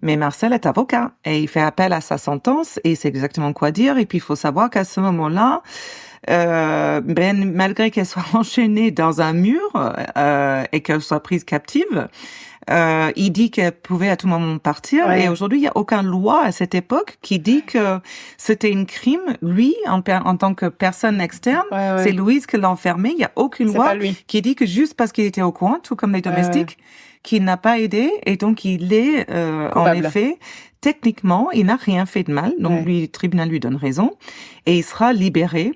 Mais Marcel est avocat et il fait appel à sa sentence et c'est exactement quoi dire. Et puis, il faut savoir qu'à ce moment-là, malgré qu'elle soit enchaînée dans un mur et qu'elle soit prise captive, il dit qu'elle pouvait à tout moment partir. Ouais. Et aujourd'hui, il y a aucune loi à cette époque qui dit que c'était un crime. Lui, en tant que personne externe, Ouais. c'est Louise qui l'a enfermé. Il y a aucune C'est loi pas lui. qui dit que juste parce qu'il était au courant, tout comme les domestiques, qu'il n'a pas aidé, et donc il est en Coupable. effet, techniquement, il n'a rien fait de mal, donc Ouais. le tribunal lui donne raison, et il sera libéré.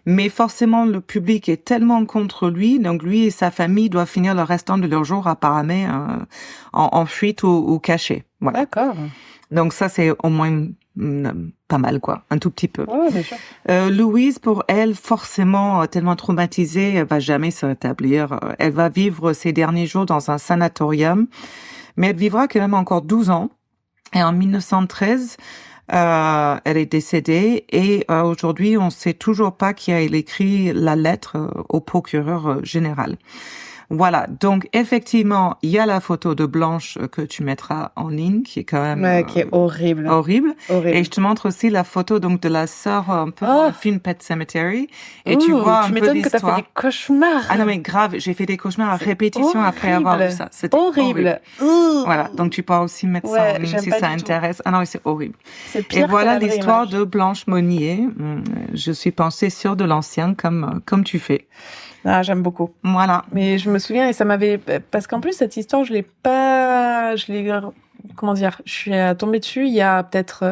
Mais forcément, le public est tellement contre lui, donc lui et sa famille doivent finir le restant de leur jour apparemment en fuite ou cachés. Voilà. D'accord. Donc ça, c'est au moins pas mal, quoi, un tout petit peu. Ouais, bien sûr. Louise, pour elle, forcément tellement traumatisée, elle va jamais se rétablir. Elle va vivre ses derniers jours dans un sanatorium, mais elle vivra quand même encore 12 ans. Et en 1913, elle est décédée, et aujourd'hui, on sait toujours pas qui a écrit la lettre au procureur général. Voilà, donc effectivement, il y a la photo de Blanche que tu mettras en ligne, qui est quand même Ouais, qui est horrible. horrible. Horrible. Et je te montre aussi la photo donc de la sœur un peu dans le film Pet Cemetery. Et tu Ouh, vois un tu peu m'étonnes que t'as fait l'histoire. des cauchemars. Ah non mais grave, j'ai fait des cauchemars à C'est répétition après avoir vu horrible. ça. C'était Horrible. Ouh. Voilà, donc tu pourras aussi mettre ça Ouais, en ligne j'aime si pas ça du tout. intéresse. Ah non, mais c'est horrible. C'est pire Et que voilà la vraie l'histoire image. de Blanche Monnier. Je suis pensée sur de l'ancien comme tu fais. Ah, j'aime beaucoup. Voilà. Mais je me souviens, et ça m'avait... Parce qu'en plus, cette histoire, je l'ai pas... Comment dire? Je suis tombée dessus il y a peut-être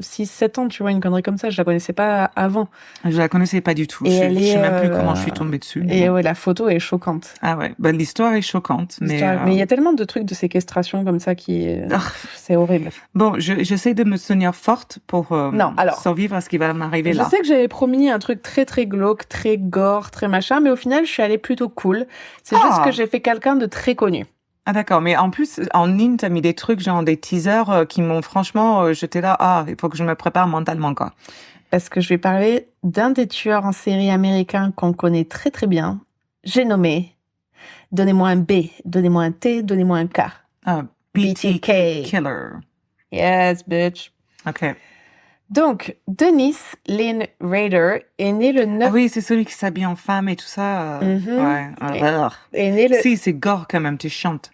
6-7 ans, tu vois, une connerie comme ça. Je la connaissais pas avant. Je la connaissais pas du tout. Et elle Je est, sais même plus comment je suis tombée dessus. Et ouais, la photo est choquante. Ah ouais, bah, l'histoire est choquante. Mais Mais il y a tellement de trucs de séquestration comme ça qui... C'est horrible. bon, j'essaie de me tenir forte pour Non, alors, survivre à ce qui va m'arriver je là. sais que j'avais promis un truc très très glauque, très gore, très machin, mais au final, je suis allée plutôt cool. C'est juste que j'ai fait quelqu'un de très connu. Ah d'accord, mais en plus, en ligne, t'as mis des trucs, genre des teasers qui m'ont franchement, j'étais là, il faut que je me prépare mentalement, quoi. Parce que je vais parler d'un des tueurs en série américains qu'on connaît très très bien. J'ai nommé, donnez-moi un B, donnez-moi un T, donnez-moi un K. BTK BTK. Killer. Yes, bitch. Ok. Donc, Denise Lynn Rader est née le 9... Ah oui, c'est celui qui s'habille en femme et tout ça. Ouais. Est née le... Si, c'est gore quand même, t'es chiante.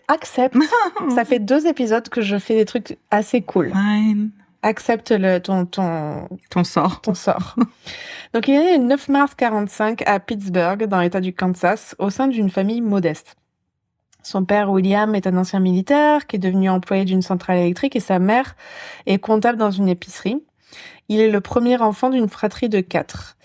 Accepte. Ça fait 2 épisodes que je fais des trucs assez cool. Fine. Accepte Ton sort. ton sort. Donc, il est né le 9 mars 45 à Pittsburgh, dans l'État du Kansas, au sein d'une famille modeste. Son père, William, est un ancien militaire qui est devenu employé d'une centrale électrique et sa mère est comptable dans une épicerie. Il est le premier enfant d'une fratrie de 4.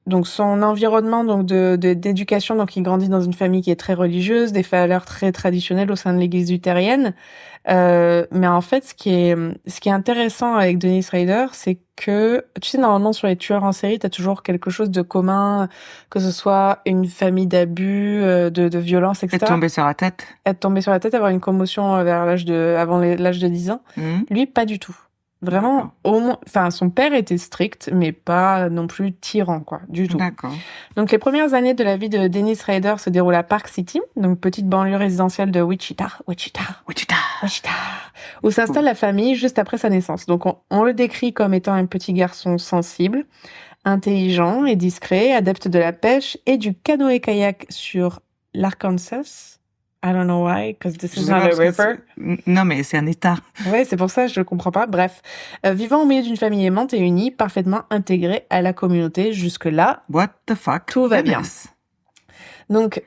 Donc son environnement d'éducation, donc il grandit dans une famille qui est très religieuse, des valeurs très traditionnelles au sein de l'église luthérienne. Mais en fait, ce qui est intéressant avec Denise Rader, c'est que, tu sais, normalement sur les tueurs en série, t'as toujours quelque chose de commun, que ce soit une famille d'abus, de violence, etc. Être tombé sur la tête. Être tombé sur la tête, avoir une commotion avant l'âge de 10 ans. Lui, pas du tout. Vraiment, son père était strict, mais pas non plus tyran, quoi, du tout. D'accord. Donc, les premières années de la vie de Denise Rader se déroulent à Park City, donc petite banlieue résidentielle de Wichita, où s'installe la famille juste après sa naissance. Donc, on le décrit comme étant un petit garçon sensible, intelligent et discret, adepte de la pêche et du canoë-kayak sur l'Arkansas. I don't know why, because this is not a river. Non, mais c'est un état. Ouais, c'est pour ça, je comprends pas. Bref, vivant au milieu d'une famille aimante et unie, parfaitement intégrée à la communauté, jusque-là, What the fuck? tout va bien. Donc,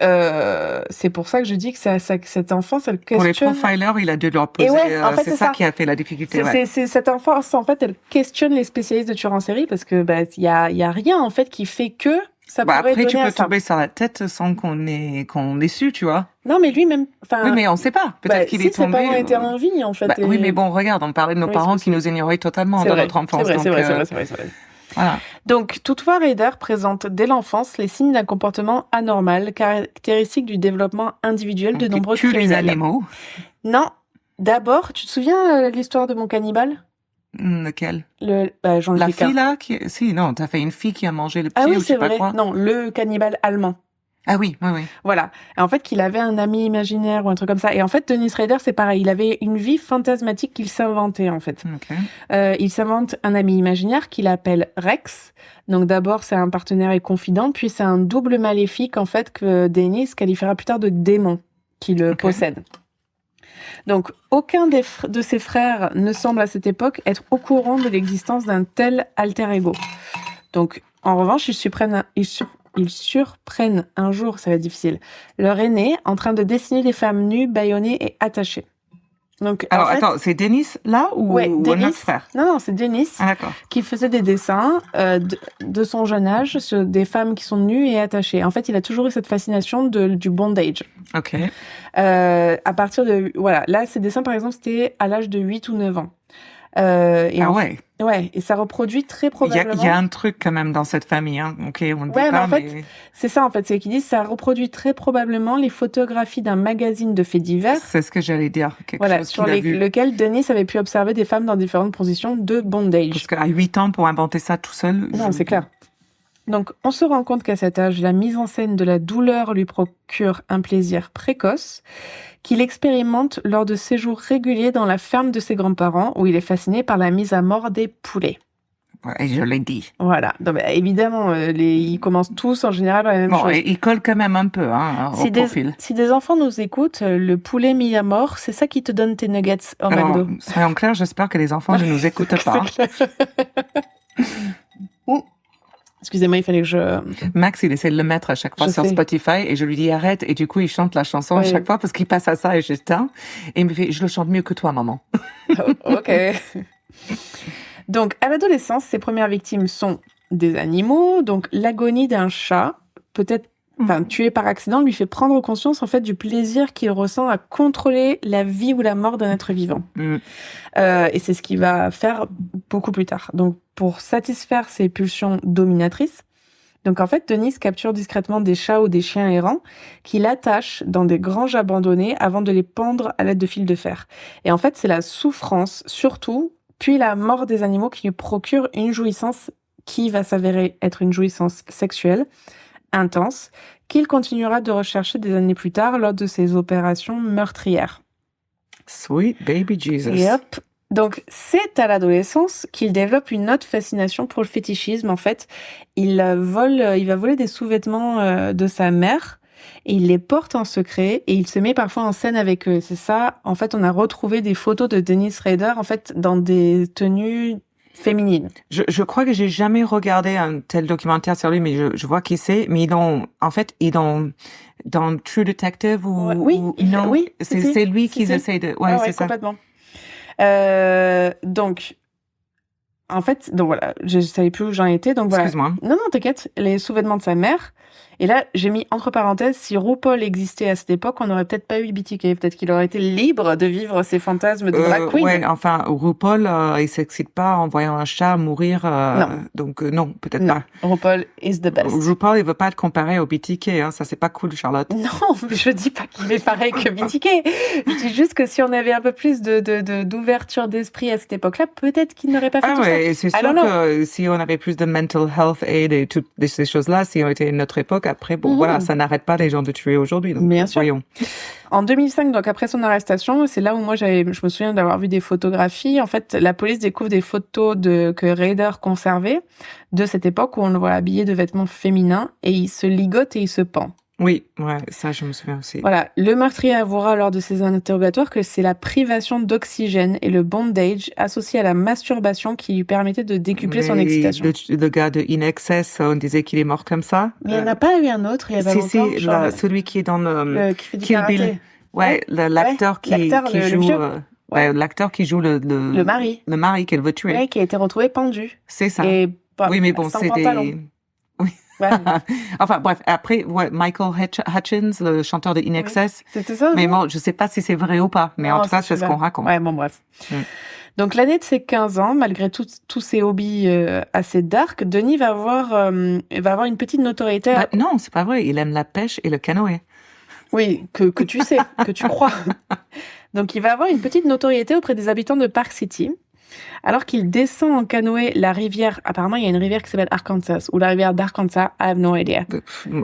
c'est pour ça que je dis que cet enfant, ça le questionne. Pour les profilers, il a dû leur poser. En fait, c'est ça qui a fait la difficulté. C'est cette enfance, en fait, elle questionne les spécialistes de tueurs en série parce que y a rien en fait qui fait que ça pourrait après, donner tu peux à ça. tomber sur la tête sans qu'on ait su, tu vois. Non, mais lui-même. Oui, mais on sait pas. Peut-être qu'il est tombé. Ses parents étaient en vie, en fait. Oui, mais bon, regarde, on parlait de nos parents qui nous ignoraient totalement dans notre enfance. C'est vrai. Voilà. Donc, toutefois, Rader présente dès l'enfance les signes d'un comportement anormal, caractéristique du développement individuel de nombreux criminels. Les animaux. Non. D'abord, tu te souviens l'histoire de mon cannibale? Lequel? J'en ai La fait qu'un. fille là Si, non, t'as fait une fille qui a mangé le petit Ah oui, ou je c'est sais pas vrai. quoi. Non, le cannibale allemand. Ah oui. Voilà. Et en fait, qu'il avait un ami imaginaire ou un truc comme ça. Et en fait, Dennis Rader, c'est pareil. Il avait une vie fantasmatique qu'il s'inventait, en fait. Okay. Il s'invente un ami imaginaire qu'il appelle Rex. Donc d'abord, c'est un partenaire et confident. Puis c'est un double maléfique, en fait, que Dennis qualifiera plus tard de démon. qui le Ok. possède. Donc, aucun de ses frères ne semble à cette époque être au courant de l'existence d'un tel alter ego. Donc, en revanche, ils surprennent un jour, ça va être difficile, leur aîné en train de dessiner des femmes nues, bâillonnées et attachées. Donc, Alors, en fait, attends, c'est Denis là ou ouais, un Denis, autre frère? non, c'est Denis Ah, d'accord. qui faisait des dessins de son jeune âge sur des femmes qui sont nues et attachées. En fait, il a toujours eu cette fascination du bondage. Ok. À partir de... Voilà, là, ces dessins, par exemple, c'était à l'âge de 8 ou 9 ans. Ah ouais. Ouais, et ça reproduit très Il probablement... y a un truc quand même dans cette famille, hein. Ok, on ne dit Ouais, mais pas, en fait, mais c'est ça, en fait, c'est qu'ils disent ça reproduit très probablement les photographies d'un magazine de faits divers, c'est ce que j'allais dire. Quelque voilà, chose sur qu'il a vu. lequel Denis avait pu observer des femmes dans différentes positions de bondage. Parce qu'à 8 ans, pour inventer ça tout seul. Non, c'est clair. Donc, on se rend compte qu'à cet âge, la mise en scène de la douleur lui procure un plaisir précoce qu'il expérimente lors de séjours réguliers dans la ferme de ses grands-parents où il est fasciné par la mise à mort des poulets. Ouais, je l'ai dit. Voilà. Donc, bah, évidemment, ils commencent tous en général par la même Bon, chose. et il colle quand même un peu, hein, au profil. Si des enfants nous écoutent, le poulet mis à mort, c'est ça qui te donne tes nuggets au Alors, McDo. soyons clairs, j'espère que les enfants ne nous écoutent pas. C'est clair. Ouh. Excusez-moi, il fallait que je... Max, il essaie de le mettre à chaque fois Je sur sais. Spotify et je lui dis arrête. Et du coup, il chante la chanson à Oui. chaque fois parce qu'il passe à ça et j'éteins. Et il me fait, je le chante mieux que toi, maman. Ok. Donc, à l'adolescence, ses premières victimes sont des animaux. Donc, l'agonie d'un chat, peut-être, tué par accident, lui fait prendre conscience, en fait, du plaisir qu'il ressent à contrôler la vie ou la mort d'un être vivant. Mm. Et c'est ce qu'il va faire beaucoup plus tard. Donc, pour satisfaire ses pulsions dominatrices, donc en fait, Denis capture discrètement des chats ou des chiens errants qu'il attache dans des granges abandonnées avant de les pendre à l'aide de fils de fer. Et en fait, c'est la souffrance, surtout, puis la mort des animaux qui lui procure une jouissance qui va s'avérer être une jouissance sexuelle intense, qu'il continuera de rechercher des années plus tard lors de ses opérations meurtrières. Sweet baby Jesus. Yep. Donc, c'est à l'adolescence qu'il développe une autre fascination pour le fétichisme. En fait, il va voler des sous-vêtements de sa mère et il les porte en secret et il se met parfois en scène avec eux. C'est ça. En fait, on a retrouvé des photos de Dennis Rader en fait dans des tenues féminines. Je crois que j'ai jamais regardé un tel documentaire sur lui, mais je vois qui c'est. Mais dans True Detective ou oui, non, oui, c'est lui qui si. essaie de. Ouais, c'est ça. Complètement. Donc, en fait, donc voilà, je savais plus où j'en étais, donc voilà. Excuse-moi. Non, t'inquiète, les sous-vêtements de sa mère. Et là, j'ai mis entre parenthèses, si RuPaul existait à cette époque, on n'aurait peut-être pas eu BTK. Peut-être qu'il aurait été libre de vivre ses fantasmes de drag queen. Ouais, enfin, RuPaul, il s'excite pas en voyant un chat mourir. Non. Donc, non, peut-être Non, pas. RuPaul is the best. RuPaul, il veut pas être comparé au BTK, hein. Ça, c'est pas cool, Charlotte. Non, mais je dis pas qu'il est pareil que BTK. Je dis juste que si on avait un peu plus d'ouverture d'esprit à cette époque-là, peut-être qu'il n'aurait pas fait tout ça. Et c'est sûr que si on avait plus de mental health aid et toutes ces choses-là, si on était une autre époque, après, bon, voilà, ça n'arrête pas les gens de tuer aujourd'hui. Donc, bien sûr. Voyons. En 2005, donc après son arrestation, c'est là où moi je me souviens d'avoir vu des photographies. En fait, la police découvre des photos que Rader conservait de cette époque où on le voit habillé de vêtements féminins et il se ligote et il se pend. Oui, ouais, ça je me souviens aussi. Voilà, le meurtrier avouera lors de ses interrogatoires que c'est la privation d'oxygène et le bondage associé à la masturbation qui lui permettait de décupler son excitation. Le gars de In Excess, on disait qu'il est mort comme ça. Mais il n'y en a pas eu un autre, il y a pas longtemps. Celui qui est dans le qui fait du Kill karaté. Bill. Ouais, l'acteur qui joue l'acteur qui joue le mari. Le mari qu'elle veut tuer. Ouais, qui a été retrouvé pendu. C'est ça. Et oui, mais bon, sans c'est pantalon. des oui. Ouais. Enfin bref, après Michael Hutchins, le chanteur de In Excess. Oui, c'était ça. Mais bon, je sais pas si c'est vrai ou pas, mais non, en tout cas, c'est ce qu'on raconte. Ouais, bon bref. Donc l'année de ses 15 ans, malgré tous ses hobbies assez dark, Denis va avoir une petite notoriété. Non, c'est pas vrai. Il aime la pêche et le canoë. Oui, que tu sais, que tu crois. Donc il va avoir une petite notoriété auprès des habitants de Park City. Alors qu'il descend en canoë la rivière, apparemment il y a une rivière qui s'appelle Arkansas, ou la rivière d'Arkansas, I have no idea.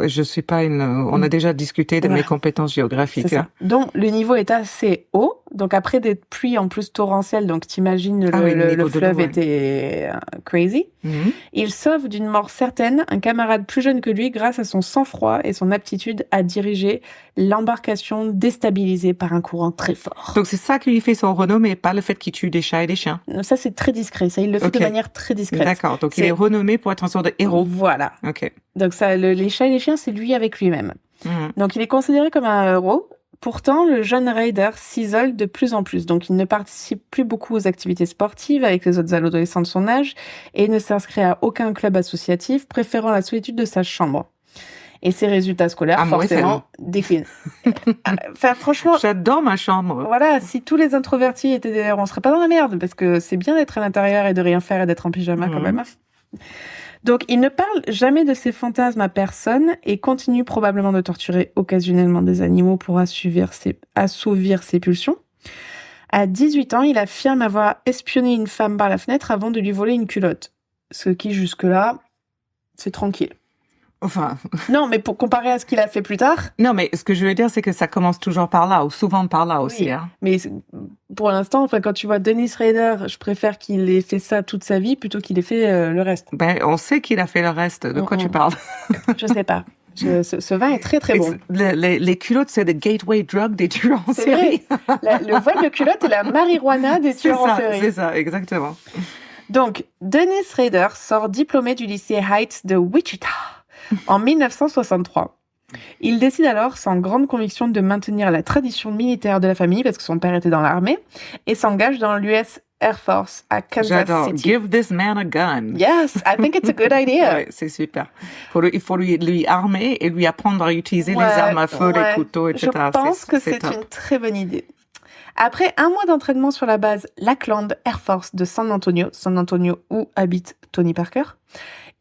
Je suis pas on a déjà discuté de mes compétences géographiques. C'est ça. Donc le niveau est assez haut, donc après des pluies en plus torrentielles, donc t'imagines Ah oui, le le niveau de fleuve l'eau, ouais. était crazy. Mhm. Il sauve d'une mort certaine un camarade plus jeune que lui grâce à son sang-froid et son aptitude à diriger l'embarcation déstabilisée par un courant très fort. Donc c'est ça qui lui fait son renommé, pas le fait qu'il tue des chats et des chiens. Ça, c'est très discret. Ça, il le fait Ok. de manière très discrète. D'accord, donc il C'est- est renommé pour être un sort de héros. Voilà. Ok. Donc ça, les chats et les chiens, c'est lui avec lui-même. Mhm. Donc il est considéré comme un héros. Pourtant, le jeune Raider s'isole de plus en plus. Donc il ne participe plus beaucoup aux activités sportives avec les autres adolescents de son âge et ne s'inscrit à aucun club associatif, préférant la solitude de sa chambre. Et ses résultats scolaires, Ah, moi, forcément, déclinent. Enfin, franchement, J'adore ma chambre. voilà, si tous les introvertis étaient des héros, on serait pas dans la merde, parce que c'est bien d'être à l'intérieur et de rien faire et d'être en pyjama quand Mhm. même. Donc, il ne parle jamais de ses fantasmes à personne et continue probablement de torturer occasionnellement des animaux pour assouvir ses pulsions. À 18 ans, il affirme avoir espionné une femme par la fenêtre avant de lui voler une culotte. Ce qui, jusque-là, c'est tranquille. Enfin, Non, mais pour comparer à ce qu'il a fait plus tard, non, mais ce que je veux dire, c'est que ça commence toujours par là, ou souvent par là aussi. Oui. Hein. mais pour l'instant, enfin, quand tu vois Dennis Rader, je préfère qu'il ait fait ça toute sa vie plutôt qu'il ait fait le reste. Ben, on sait qu'il a fait le reste. De quoi Mhm. tu parles? Je sais pas. Ce vin est très très bon. Les culottes, c'est le gateway drug des tueurs en C'est série. Le voile de culotte est la marijuana des C'est tueurs en ça, série. c'est ça, exactement. Donc, Dennis Rader sort diplômé du lycée Heights de Wichita en 1963. Il décide alors, sans grande conviction, de maintenir la tradition militaire de la famille, parce que son père était dans l'armée, et s'engage dans l'US Air Force à Kansas J'adore. City. Give this man a gun. Yes, I think it's a good idea. Ouais, c'est super. Il faut lui armer et lui apprendre à utiliser Ouais, les armes à feu, ouais. les couteaux, etc. Je pense que c'est top. une très bonne idée. Après un mois d'entraînement sur la base Lackland Air Force de San Antonio où habite Tony Parker,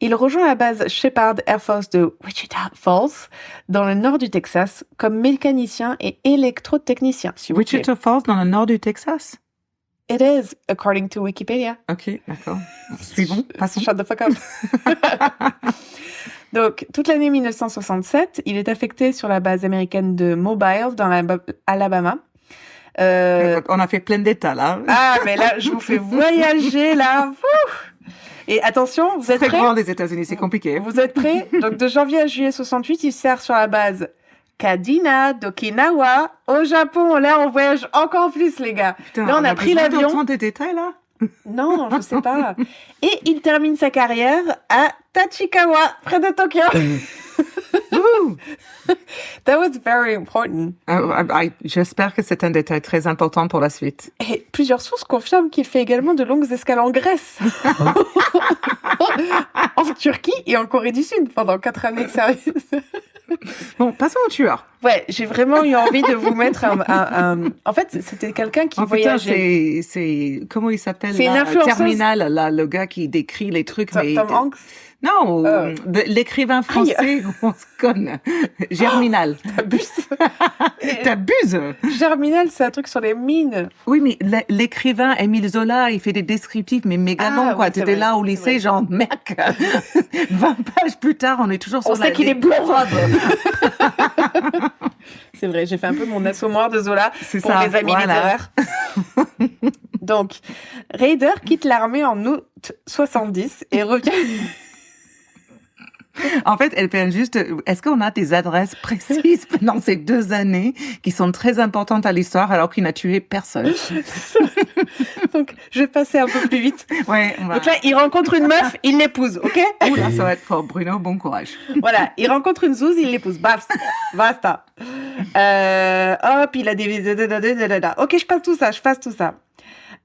il rejoint la base Shepard Air Force de Wichita Falls, dans le nord du Texas, comme mécanicien et électrotechnicien. S'il vous plaît. Wichita Falls, dans le nord du Texas? It is, according to Wikipedia. Ok, d'accord. Suivons, passons. Shut the fuck up. Donc, toute l'année 1967, il est affecté sur la base américaine de Mobile, dans l'Alabama. On a fait plein d'états, là. Ah, mais là, je vous fais voyager, là. Ouh. Et attention, vous êtes Très prêts? grand, les États-Unis, c'est compliqué. Vous êtes prêts? Donc, de janvier à juillet 68, il sert sur la base Kadena d'Okinawa, au Japon. Là, on voyage encore plus, les gars. Putain, Là, on a pris besoin l'avion. d'entendre des détails, là? Non, je sais pas. Et il termine sa carrière à Tachikawa, près de Tokyo. Ouh. That was very important. J'espère que c'est un détail très important pour la suite. Et plusieurs sources confirment qu'il fait également de longues escales en Grèce, en Turquie et en Corée du Sud pendant 4 années de service. Bon, passons au tueur. Ouais, j'ai vraiment eu envie de vous mettre En fait, c'était quelqu'un qui Oh putain, voyageait. c'est... Comment il s'appelle, C'est une là? influenceuse. Terminal, là, le gars qui décrit les trucs, mais... Tom Hanks. Non, l'écrivain français, on se conne. Germinal. T'abuses. T'abuses. Germinal, c'est un truc sur les mines. Oui, mais l'écrivain Émile Zola, il fait des descriptifs, mais méga longs, quoi. oui, c'est T'étais vrai, là au c'est lycée, vrai. genre, mec, 20 pages plus tard, on est toujours sur On sait qu'il les est blond. preuves. C'est vrai, j'ai fait un peu mon assommoir de Zola C'est pour ça, les amis voilà. littéraires. Donc, Raider quitte l'armée en août 70 et revient... En fait, elle fait juste, est-ce qu'on a des adresses précises pendant ces 2 années qui sont très importantes à l'histoire alors qu'il n'a tué personne? Donc, je vais passer un peu plus vite. Ouais, on va... Donc là, il rencontre une meuf, il l'épouse, ok? Oula, ça va être fort. Bruno, bon courage. Voilà, il rencontre une zouze, il l'épouse. Baf, basta. Hop, il a des... Ok, je passe tout ça.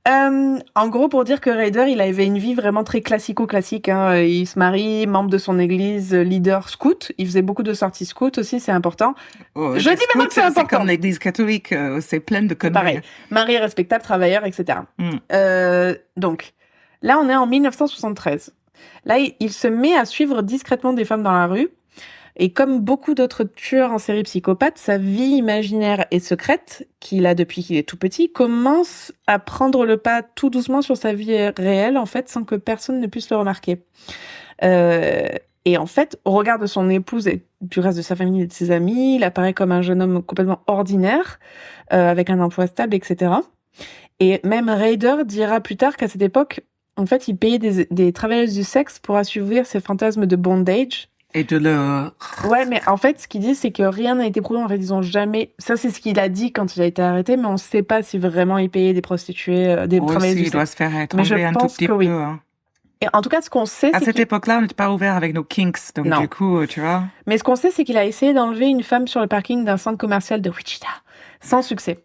En gros, pour dire que Raider, il avait une vie vraiment très classico-classique. Hein. Il se marie, membre de son église, leader scout. Il faisait beaucoup de sorties scout aussi, c'est important. Oh, Je dis maintenant que c'est important. C'est comme l'église catholique, c'est plein de conneries. Pareil, mari respectable, travailleur, etc. Mm. Donc, là, on est en 1973. Là, il se met à suivre discrètement des femmes dans la rue. Et comme beaucoup d'autres tueurs en série psychopathes, sa vie imaginaire et secrète, qu'il a depuis qu'il est tout petit, commence à prendre le pas tout doucement sur sa vie réelle, en fait, sans que personne ne puisse le remarquer. Et en fait, au regard de son épouse et du reste de sa famille et de ses amis, il apparaît comme un jeune homme complètement ordinaire, avec un emploi stable, etc. Et même Raider dira plus tard qu'à cette époque, en fait, il payait des travailleuses du sexe pour assouvir ses fantasmes de bondage. Et de le... Ouais, mais en fait, ce qu'il dit, c'est que rien n'a été prouvé. En fait, ils ont jamais... Ça, c'est ce qu'il a dit quand il a été arrêté, mais on ne sait pas si vraiment il payait des prostituées, des travailleuses du il doit sexe. se faire Mais je étrangler un tout pense petit que oui. peu. Hein. Et en tout cas, ce qu'on sait, À c'est cette époque-là, on n'était pas ouvert avec nos kinks, donc Non. du coup, tu vois... Mais ce qu'on sait, c'est qu'il a essayé d'enlever une femme sur le parking d'un centre commercial de Wichita, sans succès.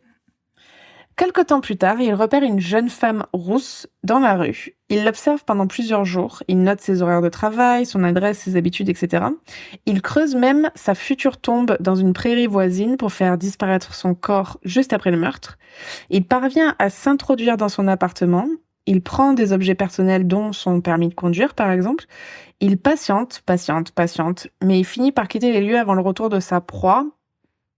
Quelque temps plus tard, il repère une jeune femme rousse dans la rue. Il l'observe pendant plusieurs jours. Il note ses horaires de travail, son adresse, ses habitudes, etc. Il creuse même sa future tombe dans une prairie voisine pour faire disparaître son corps juste après le meurtre. Il parvient à s'introduire dans son appartement. Il prend des objets personnels, dont son permis de conduire, par exemple. Il patiente, mais il finit par quitter les lieux avant le retour de sa proie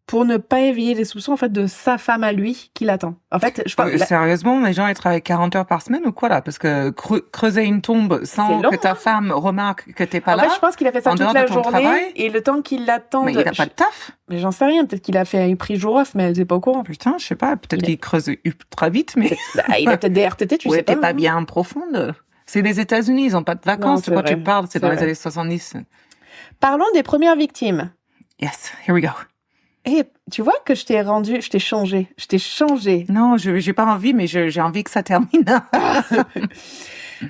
pour ne pas éveiller les soupçons, en fait, de sa femme à lui qui l'attend. En fait, je pense... Sérieusement, les gens, ils travaillent 40 heures par semaine ou quoi, là? Parce que creuser une tombe sans long, que ta femme remarque que t'es pas En là... fait, je pense qu'il a fait ça en toute dehors la de ton journée, travail. et le temps qu'il l'attend... Mais il n'a pas de taf. Mais j'en sais rien, peut-être qu'il a pris jour off, mais elle n'était pas au courant. Putain, je sais pas, peut-être qu'il creuse ultra vite, mais... Il a peut-être des RTT, tu ou sais était pas. pas bien profonde. C'est les États-Unis, ils ont pas de vacances. Non, c'est De quoi vrai. tu parles? C'est C'est dans les vrai. années 70. Parlons des premières victimes. Yes, here we go. Et tu vois que je t'ai changé. Non, j'ai pas envie, mais j'ai envie que ça termine.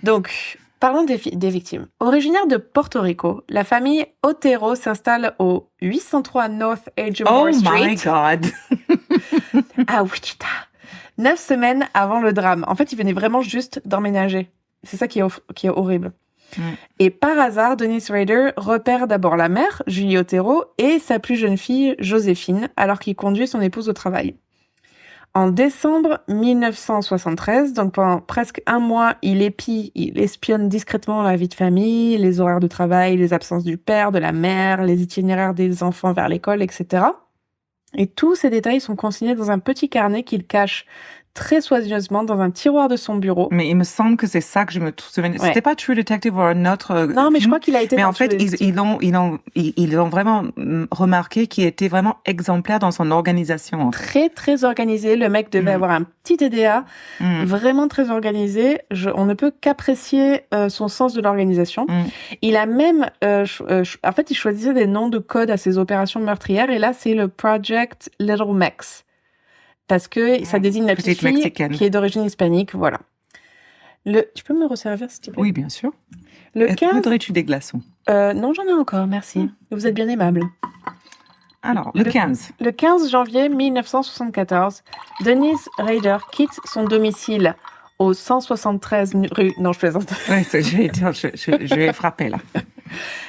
Donc, parlons des victimes. Originaire de Porto Rico, la famille Otero s'installe au 803 North Edgemoor Oh Street my God. à Wichita. 9 semaines avant le drame. En fait, ils venaient vraiment juste d'emménager. C'est ça qui est horrible. Mm. Et par hasard, Dennis Rader repère d'abord la mère, Julie Otero, et sa plus jeune fille, Joséphine, alors qu'il conduit son épouse au travail. En décembre 1973, donc pendant presque un mois, il espionne discrètement la vie de famille, les horaires de travail, les absences du père, de la mère, les itinéraires des enfants vers l'école, etc. Et tous ces détails sont consignés dans un petit carnet qu'il cache très soigneusement dans un tiroir de son bureau. Mais il me semble que c'est ça que je me souviens. Ouais. C'était pas True Detective ou un autre. Non, mais je film. crois qu'il a été. Mais dans en fait, True Detective. ils ont vraiment remarqué qu'il était vraiment exemplaire dans son organisation. Très, très organisé. Le mec devait avoir un petit TDA, vraiment très organisé. On ne peut qu'apprécier son sens de l'organisation. Il a même, en fait, il choisissait des noms de code à ses opérations meurtrières. Et là, c'est le Project Little Mex. Parce que ça désigne la petite fille mexicaine qui est d'origine hispanique, voilà. Tu peux me resservir, s'il te plaît? Oui, bien sûr. Le 15... Voudrais-tu des glaçons? Non, j'en ai encore, merci. Vous êtes bien aimable. Alors, le 15. Le 15 janvier 1974, Denise Rader quitte son domicile au 173 rue... Non, je plaisante. Oui, je vais frapper, là.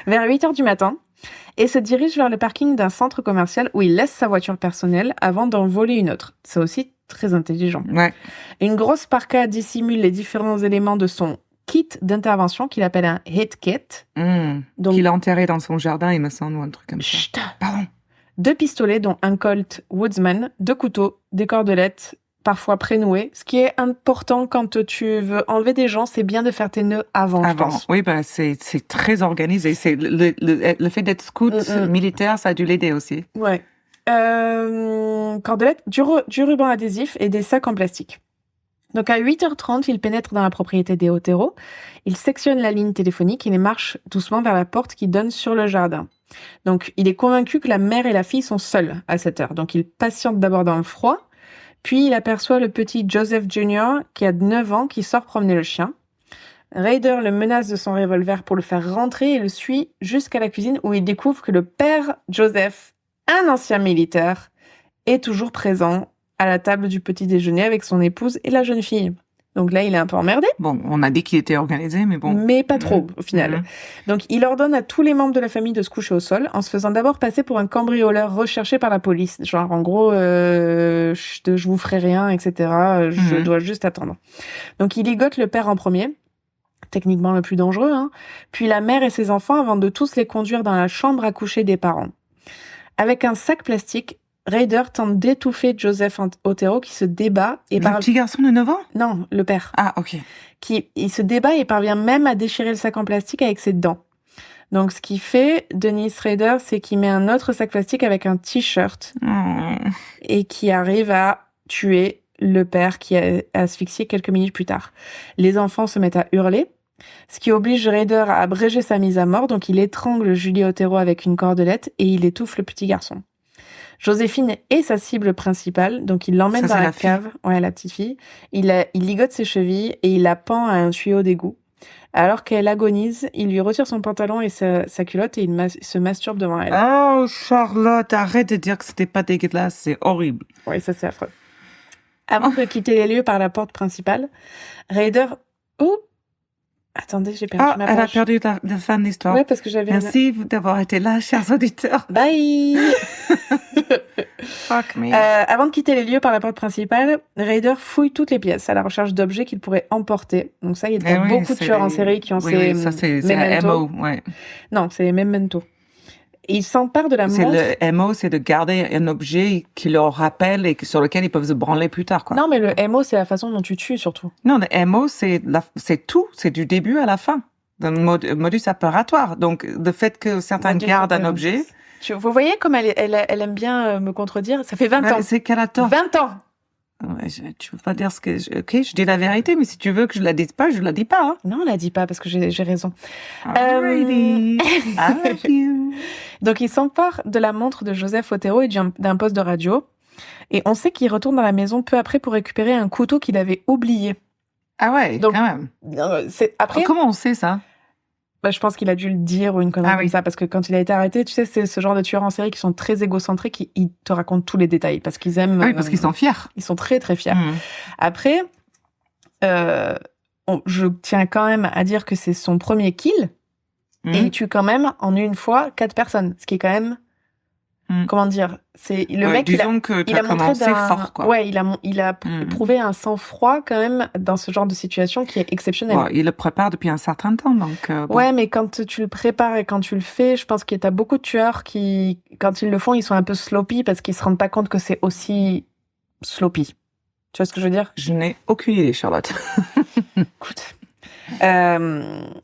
Vers 8h du matin, et se dirige vers le parking d'un centre commercial où il laisse sa voiture personnelle avant d'en voler une autre. C'est aussi très intelligent. Ouais. Une grosse parka dissimule les différents éléments de son kit d'intervention qu'il appelle un hit kit. Donc, qu'il a enterré dans son jardin, il me semble, ou un truc comme ça. Chut. Pardon. 2 pistolets, dont un Colt Woodsman, 2 couteaux, des cordelettes, parfois prénouées. Ce qui est important quand tu veux enlever des gens, c'est bien de faire tes nœuds avant, je pense. Oui, c'est très organisé. C'est le fait d'être scout militaire, ça a dû l'aider aussi. Ouais. Cordelettes, du ruban adhésif et des sacs en plastique. Donc à 8h30, il pénètre dans la propriété des Otero. Il sectionne la ligne téléphonique et marche doucement vers la porte qui donne sur le jardin. Donc il est convaincu que la mère et la fille sont seules à cette heure. Donc il patiente d'abord dans le froid. Puis il aperçoit le petit Joseph Jr. qui a 9 ans qui sort promener le chien. Raider le menace de son revolver pour le faire rentrer et le suit jusqu'à la cuisine où il découvre que le père Joseph, un ancien militaire, est toujours présent à la table du petit déjeuner avec son épouse et la jeune fille. Donc là, il est un peu emmerdé. Bon, on a dit qu'il était organisé, mais bon. Mais pas trop, au final. Donc, il ordonne à tous les membres de la famille de se coucher au sol, en se faisant d'abord passer pour un cambrioleur recherché par la police. Genre, en gros, je vous ferai rien, etc. Je dois juste attendre. Donc, il ligote le père en premier, techniquement le plus dangereux, hein. Puis la mère et ses enfants avant de tous les conduire dans la chambre à coucher des parents. Avec un sac plastique, Raider tente d'étouffer Joseph Otero qui se débat et Le petit garçon de 9 ans? Non, le père. Ah, ok. Il se débat et parvient même à déchirer le sac en plastique avec ses dents. Donc, ce qu'il fait, Dennis Rader, c'est qu'il met un autre sac plastique avec un t-shirt et qui arrive à tuer le père qui a asphyxié quelques minutes plus tard. Les enfants se mettent à hurler, ce qui oblige Rader à abréger sa mise à mort. Donc, il étrangle Julie Otero avec une cordelette et il étouffe le petit garçon. Joséphine est sa cible principale, donc il l'emmène dans la cave. Ouais, la petite fille. Il ligote ses chevilles et il la pend à un tuyau d'égout. Alors qu'elle agonise, il lui retire son pantalon et sa culotte et il se masturbe devant elle. Oh, Charlotte, arrête de dire que c'était pas dégueulasse, c'est horrible. Oui, ça c'est affreux. Avant de quitter les lieux par la porte principale, Rader... Oh, attendez, j'ai perdu ma page. Elle a perdu la fin de l'histoire. Ouais, parce que j'avais... Merci d'avoir été là, chers auditeurs. Bye. Fuck me. Avant de quitter les lieux par la porte principale, Rader fouille toutes les pièces à la recherche d'objets qu'il pourrait emporter. Donc ça, il y a beaucoup de tueurs en série qui ont ces ça c'est un MO, ouais. Non, c'est les mementos. Et il s'empare de la montre. Le MO, c'est de garder un objet qui leur rappelle et sur lequel ils peuvent se branler plus tard, quoi. Non, mais le MO, c'est la façon dont tu tues, surtout. Non, le MO, c'est tout. C'est du début à la fin. Le modus opératoire. Donc, le fait que certains gardent un objet... Vous voyez comme elle aime bien me contredire. Ça fait 20 ans. C'est qu'elle a tort. 20 ans. Ouais, tu veux pas dire ce que... Ok, je dis la vérité, mais si tu veux que je la dise pas, je la dis pas. Hein. Non, on la dit pas parce que j'ai raison. Alrighty. I love you. Donc, il s'empare de la montre de Joseph Otero et d'un poste de radio. Et on sait qu'il retourne dans la maison peu après pour récupérer un couteau qu'il avait oublié. Ah ouais, donc, quand même. Après, comment on sait ça? Je pense qu'il a dû le dire ou une connerie comme ça, parce que quand il a été arrêté, tu sais, c'est ce genre de tueurs en série qui sont très égocentriques, ils te racontent tous les détails, parce qu'ils aiment... Oui, parce qu'ils sont fiers. Ils sont très, très fiers. Après, je tiens quand même à dire que c'est son premier kill, et il tue quand même, en une fois, 4 personnes, ce qui est quand même... Comment dire, c'est le mec. Disons que tu as commencé fort, quoi. Ouais, il a prouvé un sang-froid quand même dans ce genre de situation qui est exceptionnel. Bon, il le prépare depuis un certain temps, donc. Bon. Ouais, mais quand tu le prépares et quand tu le fais, je pense qu'il y a beaucoup de tueurs qui, quand ils le font, ils sont un peu sloppy parce qu'ils se rendent pas compte que c'est aussi sloppy. Tu vois ce que je veux dire? Je n'ai aucune idée, Charlotte. Écoute.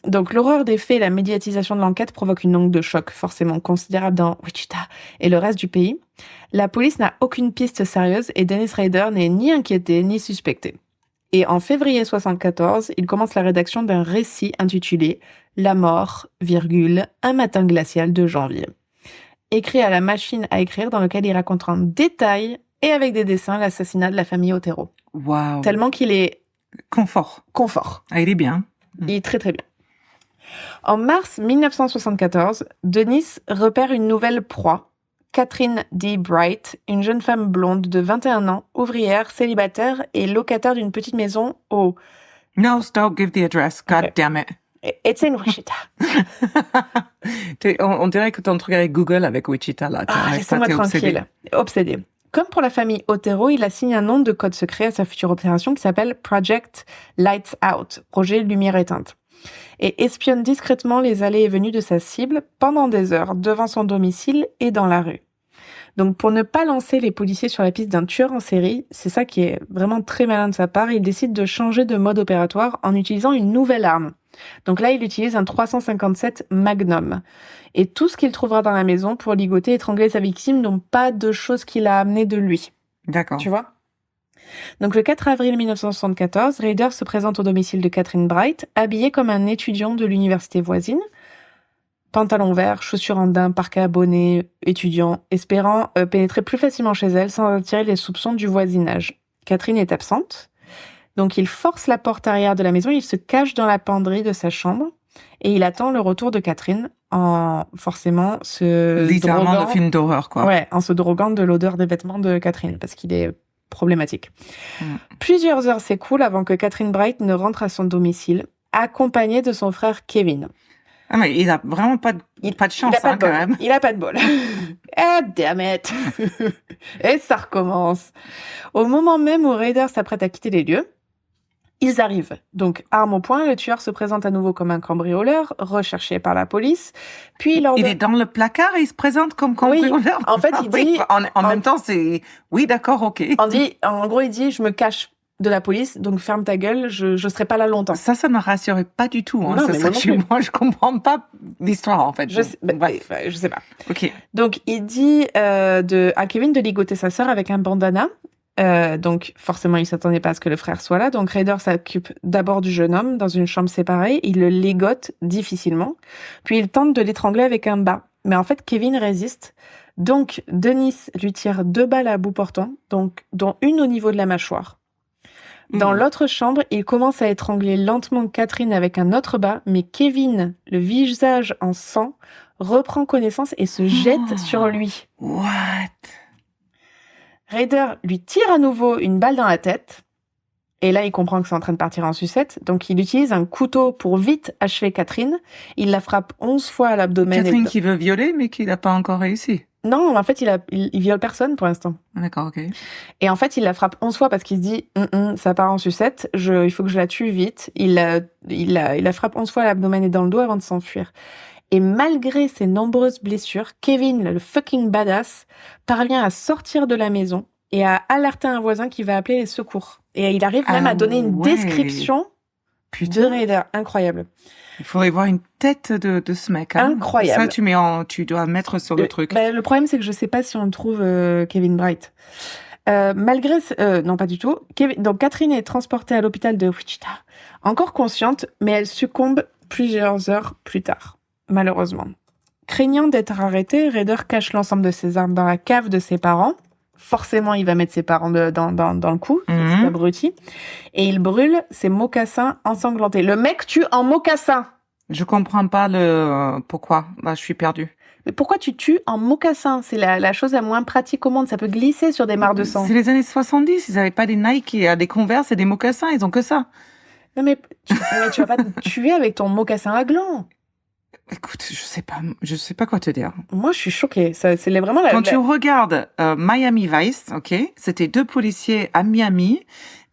Donc l'horreur des faits et la médiatisation de l'enquête provoque une onde de choc forcément considérable dans Wichita et le reste du pays. La police n'a aucune piste sérieuse et Dennis Rader n'est ni inquiété ni suspecté. Et en février 1974, il commence la rédaction d'un récit intitulé « La mort, un matin glacial de janvier ». Écrit à la machine à écrire dans lequel il raconte en détail et avec des dessins l'assassinat de la famille Otero. Wow. Tellement qu'il est... Confort. Ah, il est bien. Il est très très bien. En mars 1974, Dennis repère une nouvelle proie, Catherine D. Bright, une jeune femme blonde de 21 ans, ouvrière, célibataire et locataire d'une petite maison au... No, don't give the address, god damn it. It's in Wichita. On dirait que ton truc avec Google avec Wichita, là. Laissez-moi tranquille. Obsédé. Comme pour la famille Otero, il assigne un nom de code secret à sa future opération qui s'appelle Project Lights Out, projet lumière éteinte, et espionne discrètement les allées et venues de sa cible pendant des heures devant son domicile et dans la rue. Donc pour ne pas lancer les policiers sur la piste d'un tueur en série, c'est ça qui est vraiment très malin de sa part, il décide de changer de mode opératoire en utilisant une nouvelle arme. Donc là, il utilise un 357 Magnum. Et tout ce qu'il trouvera dans la maison pour ligoter et étrangler sa victime n'ont pas de choses qu'il a amenées de lui. D'accord. Tu vois? Donc le 4 avril 1974, Rader se présente au domicile de Catherine Bright, habillé comme un étudiant de l'université voisine. Pantalon vert, chaussures en daim, parka à bonnet, étudiant, espérant pénétrer plus facilement chez elle sans attirer les soupçons du voisinage. Catherine est absente. Donc il force la porte arrière de la maison, il se cache dans la penderie de sa chambre et il attend le retour de Catherine en forcément se littéralement droguant. de film d'horreur, quoi. Ouais, en se droguant de l'odeur des vêtements de Catherine parce qu'il est problématique. Plusieurs heures s'écoulent avant que Catherine Bright ne rentre à son domicile, accompagnée de son frère Kevin. Ah mais il a vraiment pas de chance, quand même. Il a pas de bol. Ah, damn it. Et ça recommence. Au moment même où Rader s'apprête à quitter les lieux, ils arrivent. Donc, arme au poing, le tueur se présente à nouveau comme un cambrioleur, recherché par la police. Puis, il est dans le placard et il se présente comme cambrioleur. Oui. En fait, il dit... En même temps, c'est... Oui, d'accord, ok. En gros, il dit, je me cache de la police, donc ferme ta gueule, je serai pas là longtemps. Ça ne me rassurait pas du tout. Hein. Non, mais moi, je comprends pas l'histoire, en fait. Je sais pas. Ok. Donc, il dit à Kevin de ligoter sa sœur avec un bandana. Donc, forcément, il s'attendait pas à ce que le frère soit là. Donc, Ryder s'occupe d'abord du jeune homme dans une chambre séparée. Il le ligote difficilement. Puis, il tente de l'étrangler avec un bas. Mais en fait, Kevin résiste. Donc, Dennis lui tire 2 balles à bout portant, donc, dont une au niveau de la mâchoire. Dans l'autre chambre, il commence à étrangler lentement Catherine avec un autre bas, mais Kevin, le visage en sang, reprend connaissance et se jette sur lui. What? Ryder lui tire à nouveau une balle dans la tête. Et là, il comprend que c'est en train de partir en sucette. Donc, il utilise un couteau pour vite achever Catherine. Il la frappe 11 fois à l'abdomen. Catherine qui veut violer, mais qui n'a pas encore réussi. Non, en fait, il viole personne pour l'instant. D'accord, ok. Et en fait, il la frappe 11 fois parce qu'il se dit ça part en sucette, il faut que je la tue vite. Il la frappe 11 fois à l'abdomen et dans le dos avant de s'enfuir. Et malgré ses nombreuses blessures, Kevin, le fucking badass, parvient à sortir de la maison et à alerter un voisin qui va appeler les secours. Et il arrive même à donner une description de Ryder. Incroyable. Il faudrait voir une tête de ce mec. Hein. Incroyable. Ça, tu dois mettre sur le truc. Le problème, c'est que je sais pas si on trouve Kevin Bright. Non, pas du tout. Donc, Catherine est transportée à l'hôpital de Wichita, encore consciente, mais elle succombe plusieurs heures plus tard, malheureusement. Craignant d'être arrêté, Ryder cache l'ensemble de ses armes dans la cave de ses parents. Forcément, il va mettre ses parents dans le coup, c'est abruti. Et il brûle ses mocassins ensanglantés. Le mec tue en mocassins. Je comprends pas pourquoi. Bah, je suis perdue. Mais pourquoi tu tues en mocassins? C'est la chose la moins pratique au monde. Ça peut glisser sur des mares de sang. C'est les années 70. Ils n'avaient pas des Nike, des Converse et des mocassins. Ils ont que ça. Non, mais tu vas pas te tuer avec ton mocassin à gland. Écoute, je sais pas quoi te dire. Moi, je suis choquée. C'est vraiment Quand tu regardes Miami Vice, ok, c'était 2 policiers à Miami,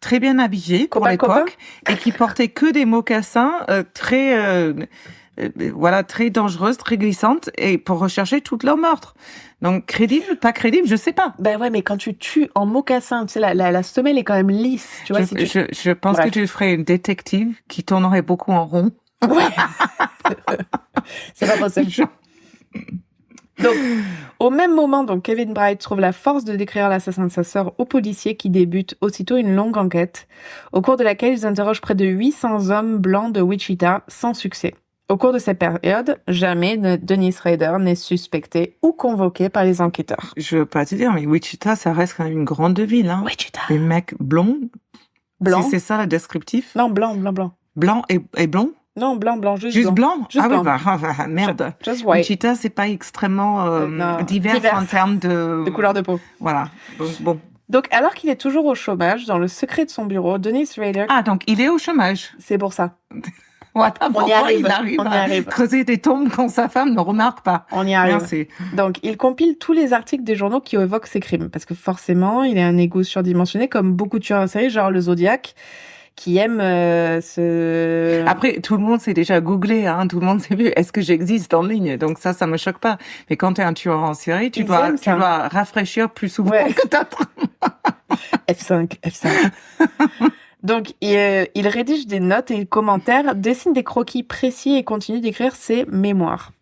très bien habillés pour l'époque, et qui portaient que des mocassins très dangereuses, très glissantes, et pour rechercher toutes leurs meurtres. Donc crédible, pas crédible, je sais pas. Ben ouais, mais quand tu tues en mocassin, tu sais, la semelle est quand même lisse. Tu vois, je pense que tu ferais une détective qui tournerait beaucoup en rond. Ouais. C'est pas possible. Donc, au même moment, donc, Kevin Bright trouve la force de décrire l'assassin de sa sœur aux policiers qui débutent aussitôt une longue enquête, au cours de laquelle ils interrogent près de 800 hommes blancs de Wichita sans succès. Au cours de cette période, jamais Dennis Ryder n'est suspecté ou convoqué par les enquêteurs. Je veux pas te dire, mais Wichita, ça reste quand même une grande ville, hein. Wichita. Les mecs blonds. Blanc. C'est ça le descriptif? Non, blanc. Blanc et blond? Non, blanc, juste blanc. Juste blanc. Oui, merde. Just white. Wichita, c'est pas extrêmement divers en termes de couleur de peau. Voilà. Donc, bon. Donc, alors qu'il est toujours au chômage, dans le secret de son bureau, Dennis Ryder... Ah, donc il est au chômage. C'est pour ça. On y arrive. On y arrive. Creuser des tombes quand sa femme ne remarque pas. On y arrive. Merci. Donc, il compile tous les articles des journaux qui évoquent ces crimes. Parce que forcément, il a un ego surdimensionné, comme beaucoup de tueurs en série, genre le Zodiac, qui aime Après, tout le monde s'est déjà googlé, hein, tout le monde s'est vu, est-ce que j'existe en ligne? Donc ça me choque pas. Mais quand t'es un tueur en série, tu dois rafraîchir plus souvent que d'autres. F5. Donc, il rédige des notes et des commentaires, dessine des croquis précis et continue d'écrire ses mémoires.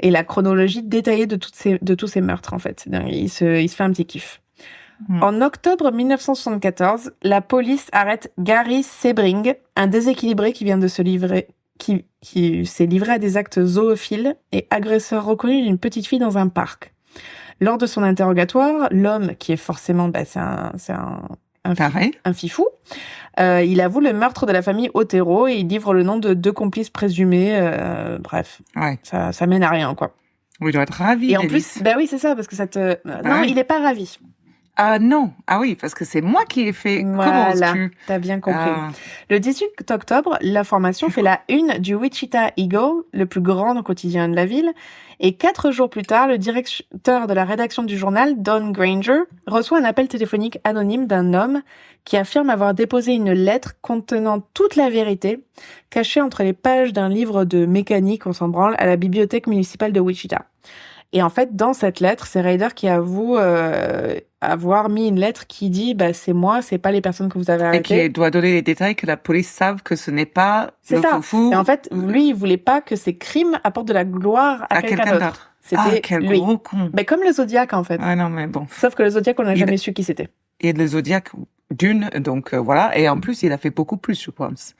Et la chronologie détaillée de tous ces meurtres, en fait. Il se fait un petit kiff. En octobre 1974, la police arrête Gary Sebring, un déséquilibré qui vient de se livrer, qui s'est livré à des actes zoophiles et agresseur reconnu d'une petite fille dans un parc. Lors de son interrogatoire, l'homme, qui est forcément, c'est un fifou, il avoue le meurtre de la famille Otero et il livre le nom de 2 complices présumés. Bref, ça mène à rien, quoi. Oui, il doit être ravi. Et en plus, oui, c'est ça, parce que ça te... Non, il est pas ravi. Ah non, ah oui, parce que c'est moi qui ai fait. Voilà, comment oses-tu? T'as bien compris. Le 18 octobre, l'information fait la une du Wichita Eagle, le plus grand quotidien de la ville, et 4 jours plus tard, le directeur de la rédaction du journal, Don Granger, reçoit un appel téléphonique anonyme d'un homme qui affirme avoir déposé une lettre contenant toute la vérité, cachée entre les pages d'un livre de mécanique, on s'en branle, à la bibliothèque municipale de Wichita. Et en fait, dans cette lettre, c'est Ryder qui avoue avoir mis une lettre qui dit c'est moi, c'est pas les personnes que vous avez arrêtées. Et qui doit donner les détails que la police savent que ce n'est pas C'est le ça. foufou. Et en fait, lui, il voulait pas que ses crimes apportent de la gloire à quelqu'un d'autre. C'était quel lui. gros con. Comme le Zodiac, en fait. Ah non, mais bon. Sauf que le Zodiac, on n'a jamais su qui c'était. Et le Zodiac d'une, donc voilà. Et en plus, il a fait beaucoup plus, je pense.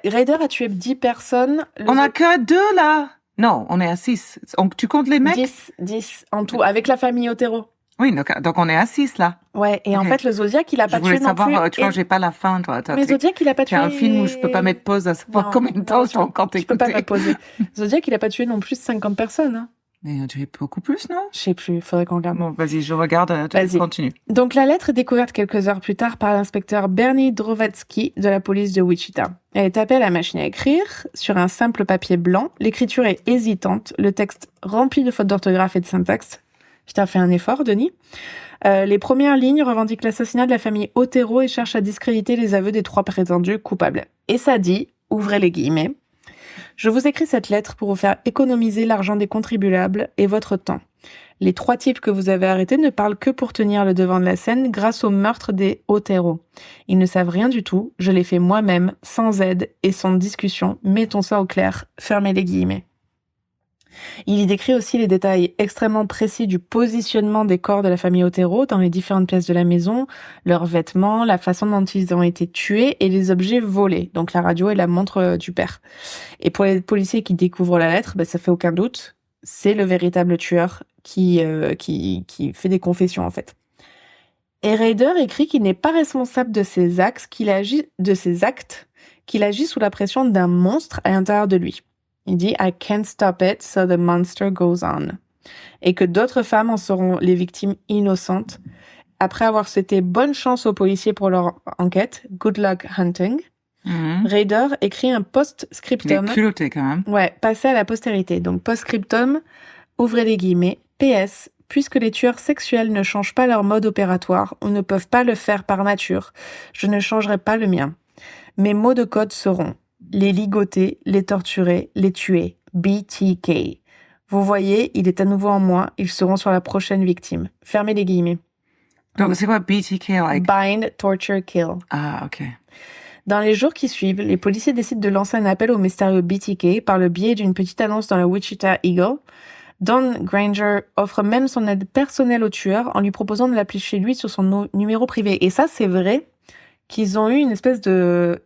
Ryder a tué 10 personnes. On a que 2 là. Non, on est à 6. Donc, tu comptes les mecs? 10 en tout, avec la famille Otero. Oui, donc on est à 6 là. Ouais, et en fait, le Zodiac, il a pas tué non plus. Je voulais savoir, tu vois, j'ai pas la fin, toi. Mais Zodiac, il a pas tué. C'est un film où je peux pas mettre pause à savoir combien de temps je vais encore t'écouter. Je peux pas me poser. Zodiac, il a pas tué non plus 50 personnes, hein. Mais il a tué beaucoup plus, non? Je sais plus, faudrait qu'on regarde. Bon, vas-y, je regarde, continue. Donc, la lettre est découverte quelques heures plus tard par l'inspecteur Bernie Drovatsky de la police de Wichita. Elle est tapée à la machine à écrire, sur un simple papier blanc. L'écriture est hésitante, le texte rempli de fautes d'orthographe et de syntaxe. Putain, fais un effort, Denis. Les premières lignes revendiquent l'assassinat de la famille Otero et cherchent à discréditer les aveux des 3 prétendus coupables. Et ça dit, ouvrez les guillemets, « Je vous écris cette lettre pour vous faire économiser l'argent des contribuables et votre temps. Les 3 types que vous avez arrêtés ne parlent que pour tenir le devant de la scène grâce au meurtre des Otero. Ils ne savent rien du tout, je l'ai fait moi-même, sans aide et sans discussion, mettons ça au clair, fermez les guillemets. » Il y décrit aussi les détails extrêmement précis du positionnement des corps de la famille Otero dans les différentes pièces de la maison, leurs vêtements, la façon dont ils ont été tués et les objets volés, donc la radio et la montre du père. Et pour les policiers qui découvrent la lettre, ça fait aucun doute, c'est le véritable tueur qui fait des confessions en fait. Et Ryder écrit qu'il n'est pas responsable de ses actes, qu'il agit sous la pression d'un monstre à l'intérieur de lui. Il dit « I can't stop it, so the monster goes on ». Et que d'autres femmes en seront les victimes innocentes. Après avoir souhaité bonne chance aux policiers pour leur enquête, good luck hunting, Ryder écrit un post-scriptum. Il est culotté quand même. Ouais, passé à la postérité. Donc post-scriptum, ouvrez les guillemets, PS, puisque les tueurs sexuels ne changent pas leur mode opératoire ou ne peuvent pas le faire par nature, je ne changerai pas le mien. Mes mots de code seront les ligoter, les torturer, les tuer. BTK. Vous voyez, il est à nouveau en moi. Ils seront sur la prochaine victime. Fermez les guillemets. Donc, c'est quoi BTK, like? Bind, torture, kill. Ah, ok. Dans les jours qui suivent, les policiers décident de lancer un appel au mystérieux BTK par le biais d'une petite annonce dans le Wichita Eagle. Don Granger offre même son aide personnelle au tueur en lui proposant de l'appeler chez lui sur son numéro privé. Et ça, c'est vrai qu'ils ont eu une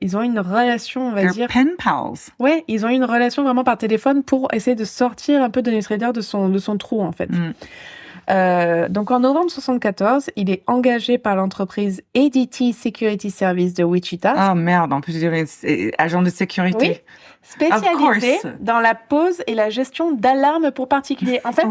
ils ont eu une relation, on va dire. Pen pals. Ouais, ils ont eu une relation vraiment par téléphone pour essayer de sortir un peu Dennis Rader de son trou, en fait. Donc en novembre 1974, il est engagé par l'entreprise ADT Security Service de Wichita. Ah merde, en plus c'est agent de sécurité. Oui, spécialisé dans la pose et la gestion d'alarmes pour particuliers. En fait,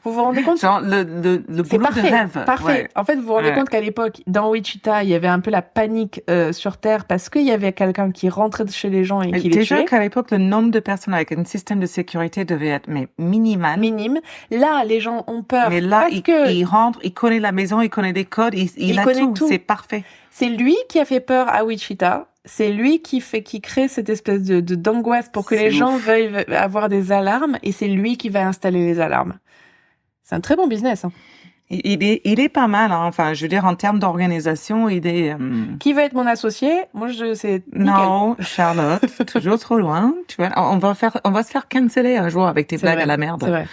vous vous rendez compte? Genre le boulot de rêve. Parfait. Ouais. En fait, vous vous rendez compte qu'à l'époque, dans Wichita, il y avait un peu la panique sur Terre parce qu'il y avait quelqu'un qui rentrait chez les gens et qui les tuait. Déjà qu'à l'époque, le nombre de personnes avec un système de sécurité devait être minimal. Minime. Là, les gens ont peur. Mais là, il rentre, il connaît la maison, il connaît des codes, il a tout. C'est parfait. C'est lui qui a fait peur à Wichita. C'est lui qui crée cette espèce d'angoisse pour que les gens veuillent avoir des alarmes, et c'est lui qui va installer les alarmes. C'est un très bon business. Hein. Il est pas mal. Hein. Enfin, je veux dire, en termes d'organisation, il est. Qui veut être mon associé? Moi, c'est nickel. Non, Charlotte, toujours trop loin. Tu vois, on va se faire canceller un jour avec tes blagues à la merde. C'est vrai.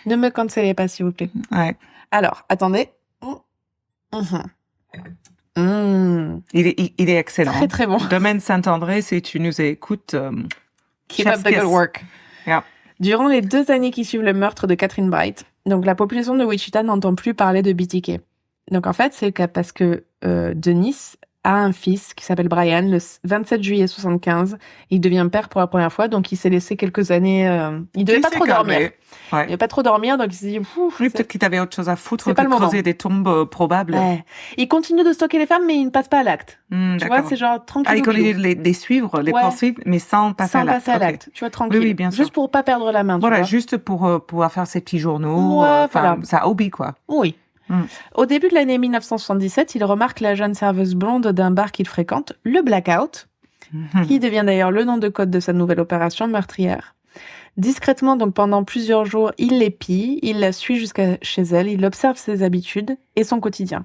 Ne me cancellez pas, s'il vous plaît. Ouais. Alors, attendez. Il est excellent. Très, très bon. Domaine Saint-André, si tu nous écoutes. Keep up the good work. Yeah. Durant les 2 années qui suivent le meurtre de Catherine Bright, donc la population de Wichita n'entend plus parler de BTK. Donc en fait, c'est le cas parce que Dennis a un fils qui s'appelle Brian, le 27 juillet 75. Il devient père pour la première fois, donc il s'est laissé quelques années... il devait pas trop dormir. Ouais. Il devait pas trop dormir, donc il s'est dit... Oui, peut-être qu'il avait autre chose à foutre que de creuser des tombes probables. Ouais. Il continue de stocker les femmes, mais il ne passe pas à l'acte. Tu vois, c'est genre tranquille. Ah, il continue de les suivre, les poursuivre, mais sans passer à l'acte. Sans passer à l'acte, tu vois, tranquille. Oui, bien sûr. Juste pour pas perdre la main, voilà, tu vois. Juste pour pouvoir faire ses petits journaux, voilà. sa hobby, quoi. Oui. Au début de l'année 1977, il remarque la jeune serveuse blonde d'un bar qu'il fréquente, le Blackout, qui devient d'ailleurs le nom de code de sa nouvelle opération meurtrière. Discrètement, donc pendant plusieurs jours, il l'épie, il la suit jusqu'à chez elle, il observe ses habitudes et son quotidien.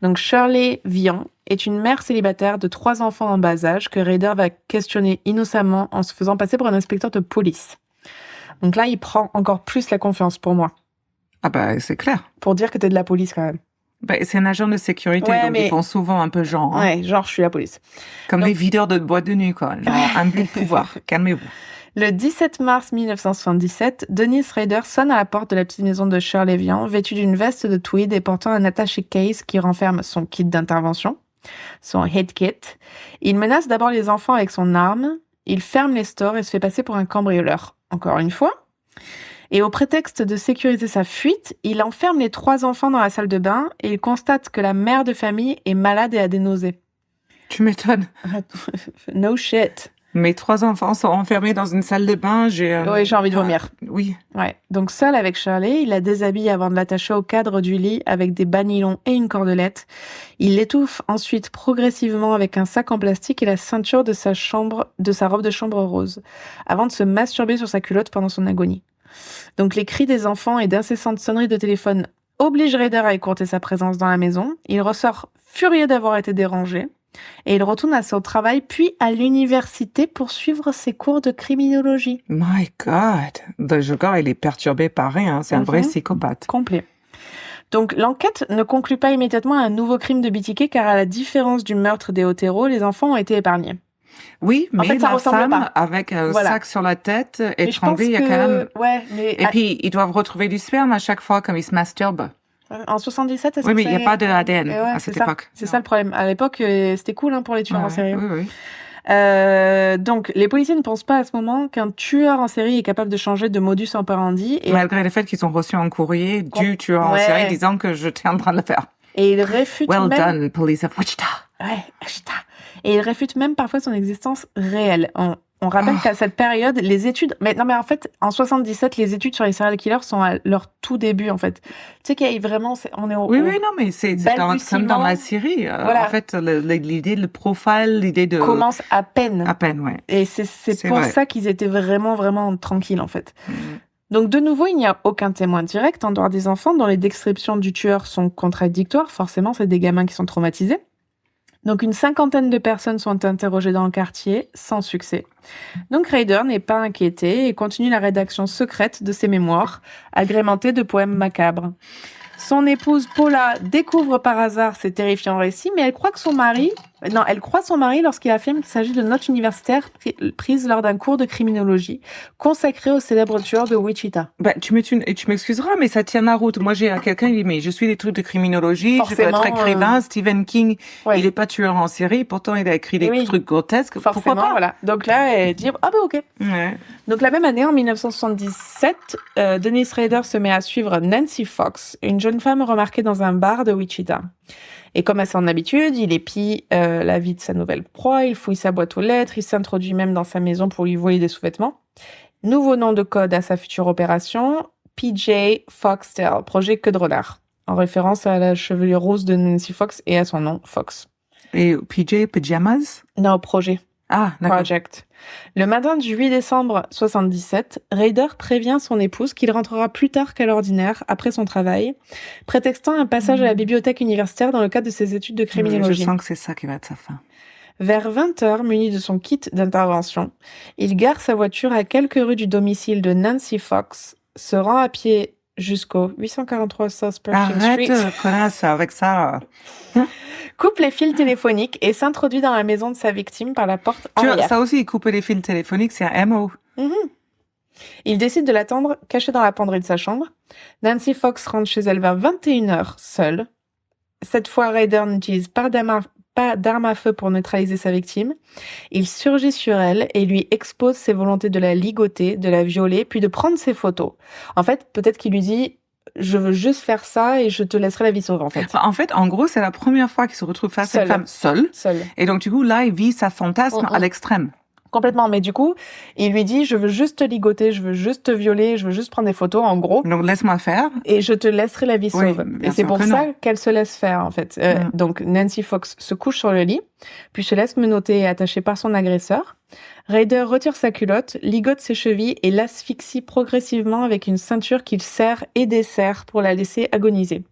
Donc Shirley Vian est une mère célibataire de 3 enfants en bas âge que Ryder va questionner innocemment en se faisant passer pour un inspecteur de police. Donc là, il prend encore plus la confiance pour moi. Ah bah, c'est clair. Pour dire que t'es de la police quand même. Bah, c'est un agent de sécurité, Ouais, donc mais- ils font souvent un peu genre. Hein. Ouais, genre je suis la police. Comme Donc- les videurs de boîte de nuit, quoi. Genre, un but de pouvoir. Calmez-vous. Le 17 mars 1977, Denise Rader sonne à la porte de la petite maison de Shirley Vian, vêtue d'une veste de tweed et portant un attaché case qui renferme son kit d'intervention, son head kit. Il menace d'abord les enfants avec son arme, il ferme les stores et se fait passer pour un cambrioleur, encore une fois. Et au prétexte de sécuriser sa fuite, il enferme les 3 enfants dans la salle de bain et il constate que la mère de famille est malade et a des nausées. Tu m'étonnes. No shit. Mes 3 enfants sont enfermés dans une salle de bain. Oui, j'ai envie de vomir. Oui. Ouais. Donc seul avec Shirley, il la déshabille avant de l'attacher au cadre du lit avec des bas nylons et une cordelette. Il l'étouffe ensuite progressivement avec un sac en plastique et la ceinture de sa robe de chambre rose, avant de se masturber sur sa culotte pendant son agonie. Donc les cris des enfants et d'incessantes sonneries de téléphone obligent Ryder à écourter sa présence dans la maison. Il ressort furieux d'avoir été dérangé. Et il retourne à son travail, puis à l'université pour suivre ses cours de criminologie. My God. Le gars, il est perturbé par rien. C'est un vrai psychopathe. Complet. Donc l'enquête ne conclut pas immédiatement à un nouveau crime de BTK car à la différence du meurtre des Otero, les enfants ont été épargnés. Oui, En mais fait, ça la ressemble femme pas. avec un Voilà. sac sur la tête Mais je pense étranglée, il y a quand même... Ouais, mais Et puis, ils doivent retrouver du sperme à chaque fois comme ils se masturbent. en 77, est-ce Oui, que mais il n'y a pas de ADN Ouais, à c'est cette ça. époque. C'est ça le problème. À l'époque, c'était cool pour les tueurs en Ouais, série. Oui, oui. Donc, les policiers ne pensent pas à ce moment qu'un tueur en série est capable de changer de modus operandi. Et, Malgré le fait qu'ils ont reçu un courrier du tueur en Ouais. série disant que j'étais en train de le faire. et ils réfutent Well même... done, police of Wichita. Ouais, putain. Et il réfute même parfois son existence réelle. On rappelle Oh. qu'à cette période, les études... Mais en fait, en 77, les études sur les serial killers sont à leur tout début, en fait. Tu sais qu'il y a vraiment... On est au... Oui, oui, non, mais c'est comme dans la série. Voilà. En fait, l'idée, le profile, l'idée de... commence à peine. À peine, ouais. Et c'est pour vrai. ça qu'ils étaient vraiment, vraiment tranquilles, en fait. Mm. Donc, de nouveau, il n'y a aucun témoin direct en dehors des enfants dont les descriptions du tueur sont contradictoires. Forcément, c'est des gamins qui sont traumatisés. Donc, une 50aine de personnes sont interrogées dans le quartier, sans succès. Donc, Ryder n'est pas inquiété et continue la rédaction secrète de ses mémoires, agrémentées de poèmes macabres. Son épouse Paula découvre par hasard ces terrifiants récits, mais elle croit son mari lorsqu'il affirme qu'il s'agit de notes universitaires prises lors d'un cours de criminologie consacré au célèbre tueur de Wichita. Bah, tu m'excuseras, mais ça tient la route. Moi, j'ai quelqu'un qui dit, mais je suis des trucs de criminologie, je peux être Forcément, écrivain, Stephen King, Ouais. il est pas tueur en série, pourtant il a écrit des Oui. trucs grotesques. Pourquoi Forcément, pas? voilà. Donc là, elle dit « Ah bah ok ». Ouais. Donc la même année, en 1977, Denise Rader se met à suivre Nancy Fox, une jeune femme remarquée dans un bar de Wichita. Et comme à son habitude, il épie la vie de sa nouvelle proie, il fouille sa boîte aux lettres, il s'introduit même dans sa maison pour lui voler des sous-vêtements. Nouveau nom de code à sa future opération, PJ Foxtail, projet queue de renard, en référence à la chevelure rose de Nancy Fox et à son nom, Fox. Et PJ Pyjamas? Non, projet. Ah, d'accord. Project. Le matin du 8 décembre 77, Ryder prévient son épouse qu'il rentrera plus tard qu'à l'ordinaire après son travail, prétextant un passage à la bibliothèque universitaire dans le cadre de ses études de criminologie. Je sens que c'est ça qui va être sa fin. Vers 20h, muni de son kit d'intervention, il gare sa voiture à quelques rues du domicile de Nancy Fox, se rend à pied jusqu'au 843 South Pershing Street, Arrête, connasse, avec ça. coupe les fils téléphoniques et s'introduit dans la maison de sa victime par la porte Tu vois, arrière. ça aussi, couper les fils téléphoniques, c'est un MO. Mhm. Il décide de l'attendre caché dans la penderie de sa chambre. Nancy Fox rentre chez elle vers 21h, seule. Cette fois, Ryder n'utilise pas d'arme à feu pour neutraliser sa victime. Il surgit sur elle et lui expose ses volontés de la ligoter, de la violer, puis de prendre ses photos. En fait, peut-être qu'il lui dit « Je veux juste faire ça et je te laisserai la vie sauve », en fait. En fait, en gros, c'est la première fois qu'il se retrouve face à une Seul. femme seule. Seule. Et donc, du coup, là, il vit sa fantasme Mhm. à l'extrême. Complètement. Mais du coup, il lui dit, je veux juste te ligoter, je veux juste te violer, je veux juste prendre des photos, en gros. Donc, laisse-moi faire. Et je te laisserai la vie Oui, sauve. bien Et c'est sûr pour que ça non. qu'elle se laisse faire, en fait. Donc, Nancy Fox se couche sur le lit, puis se laisse menotter et attacher par son agresseur. Ryder retire sa culotte, ligote ses chevilles et l'asphyxie progressivement avec une ceinture qu'il serre et desserre pour la laisser agoniser.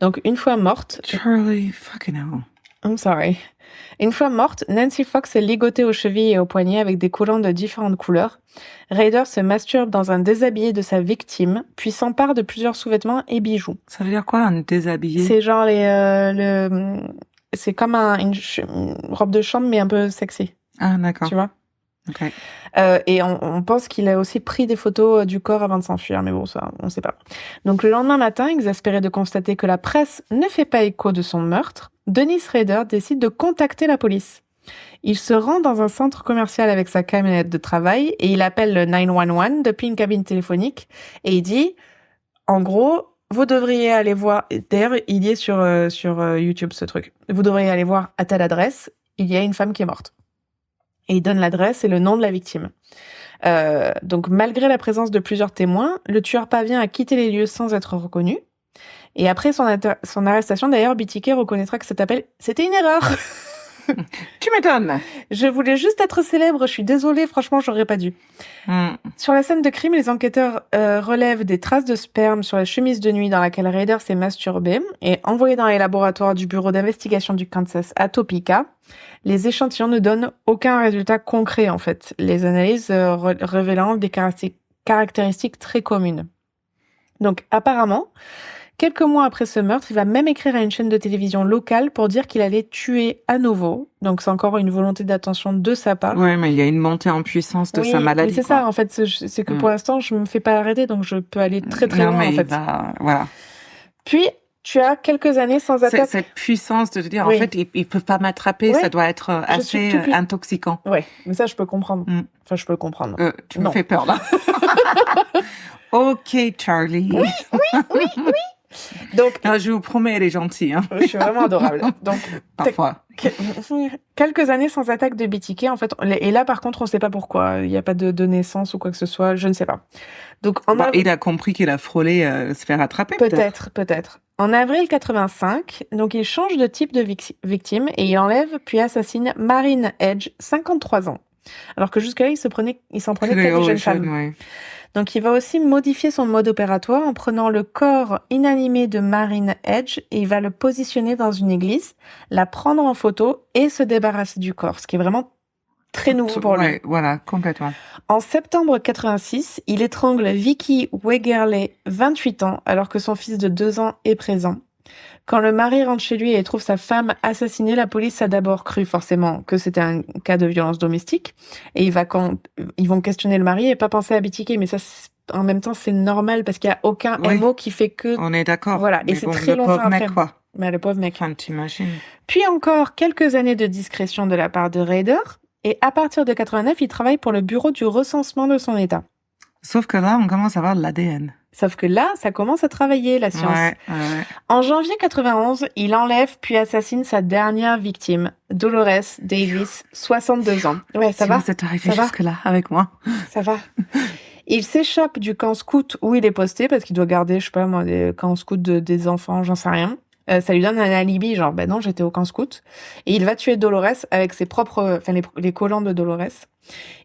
Donc, une fois morte... Charlie, fucking hell. I'm sorry. Une fois morte, Nancy Fox est ligotée aux chevilles et aux poignets avec des collants de différentes couleurs. Ryder se masturbe dans un déshabillé de sa victime, puis s'empare de plusieurs sous-vêtements et bijoux. Ça veut dire quoi, un déshabillé? C'est genre c'est comme une robe de chambre mais un peu sexy, Ah, d'accord. tu vois. Ok. Et on pense qu'il a aussi pris des photos du corps avant de s'enfuir, mais bon, ça, on sait pas. Donc le lendemain matin, exaspéré de constater que la presse ne fait pas écho de son meurtre, Dennis Rader décide de contacter la police. Il se rend dans un centre commercial avec sa camionnette de travail et il appelle le 911 depuis une cabine téléphonique et il dit, en gros, vous devriez aller voir, d'ailleurs, il y est sur YouTube ce truc, vous devriez aller voir à telle adresse, il y a une femme qui est morte. Et il donne l'adresse et le nom de la victime. Donc, malgré la présence de plusieurs témoins, le tueur parvient à quitter les lieux sans être reconnu. Et après son arrestation, d'ailleurs, BTK reconnaîtra que cet appel, c'était une erreur. Tu m'étonnes. Je voulais juste être célèbre, je suis désolée, franchement, j'aurais pas dû. Sur la scène de crime, les enquêteurs relèvent des traces de sperme sur la chemise de nuit dans laquelle Ryder s'est masturbé et envoyé dans les laboratoires du bureau d'investigation du Kansas à Topeka. Les échantillons ne donnent aucun résultat concret, en fait. Les analyses révélant des caractéristiques très communes. Donc, apparemment, quelques mois après ce meurtre, il va même écrire à une chaîne de télévision locale pour dire qu'il allait tuer à nouveau. Donc, c'est encore une volonté d'attention de sa part. Ouais, mais il y a une montée en puissance de sa maladie. Oui, c'est quoi. ça, en fait. C'est que pour l'instant, je me fais pas arrêter, donc je peux aller très très Non, loin, mais en fait. Voilà. Puis, tu as quelques années sans attaque. Cette puissance de te dire, Oui. en fait, ils peuvent pas m'attraper, Ouais. ça doit être assez intoxiquant. Ouais, mais ça, je peux comprendre. Enfin, je peux le comprendre. Tu me Non. fais peur, là. Ok, Charlie. Oui. Donc, Non, je vous promets, elle est gentille. Hein. je suis vraiment adorable. Donc, Parfois. quelques années sans attaque de BTK, en fait. Et là, par contre, on sait pas pourquoi. Il n'y a pas de naissance ou quoi que ce soit. Je ne sais pas. Donc, Il a compris qu'il a frôlé se faire attraper, Peut-être. En avril 85, donc il change de type de victime et il enlève puis assassine Marine Edge, 53 ans. Alors que jusque-là, il s'en prenait qu'à des jeunes femmes. Ouais. Donc, il va aussi modifier son mode opératoire en prenant le corps inanimé de Marine Edge et il va le positionner dans une église, la prendre en photo et se débarrasser du corps, ce qui est vraiment très nouveau pour lui. Ouais, voilà, complètement. En septembre 86, il étrangle Vicky Wegerle, 28 ans, alors que son fils de 2 ans est présent. Quand le mari rentre chez lui et trouve sa femme assassinée, la police a d'abord cru forcément que c'était un cas de violence domestique. Et ils vont questionner le mari et pas penser à BTK. Mais ça, en même temps, c'est normal parce qu'il n'y a aucun MO qui fait que... On est d'accord. Voilà, et mais c'est bon, très le longtemps pauvre après. mec, quoi. Mais le pauvre mec. Enfin, t'imagines. Puis encore quelques années de discrétion de la part de Ryder. Et à partir de 89, il travaille pour le bureau du recensement de son état. Sauf que là, on commence à avoir de l'ADN. Sauf que là, ça commence à travailler, la science. Ouais. En janvier 91, il enlève puis assassine sa dernière victime, Dolores Davis, 62 ans. Ouais, ça va? Vous êtes arrivé Ça va jusque-là avec moi. Ça va. Il s'échappe du camp scout où il est posté parce qu'il doit garder, je sais pas moi, des camps scouts des enfants, j'en sais rien. Ça lui donne un alibi, genre, ben non, j'étais au camp scout. Et il va tuer Dolores avec ses propres, les collants de Dolores.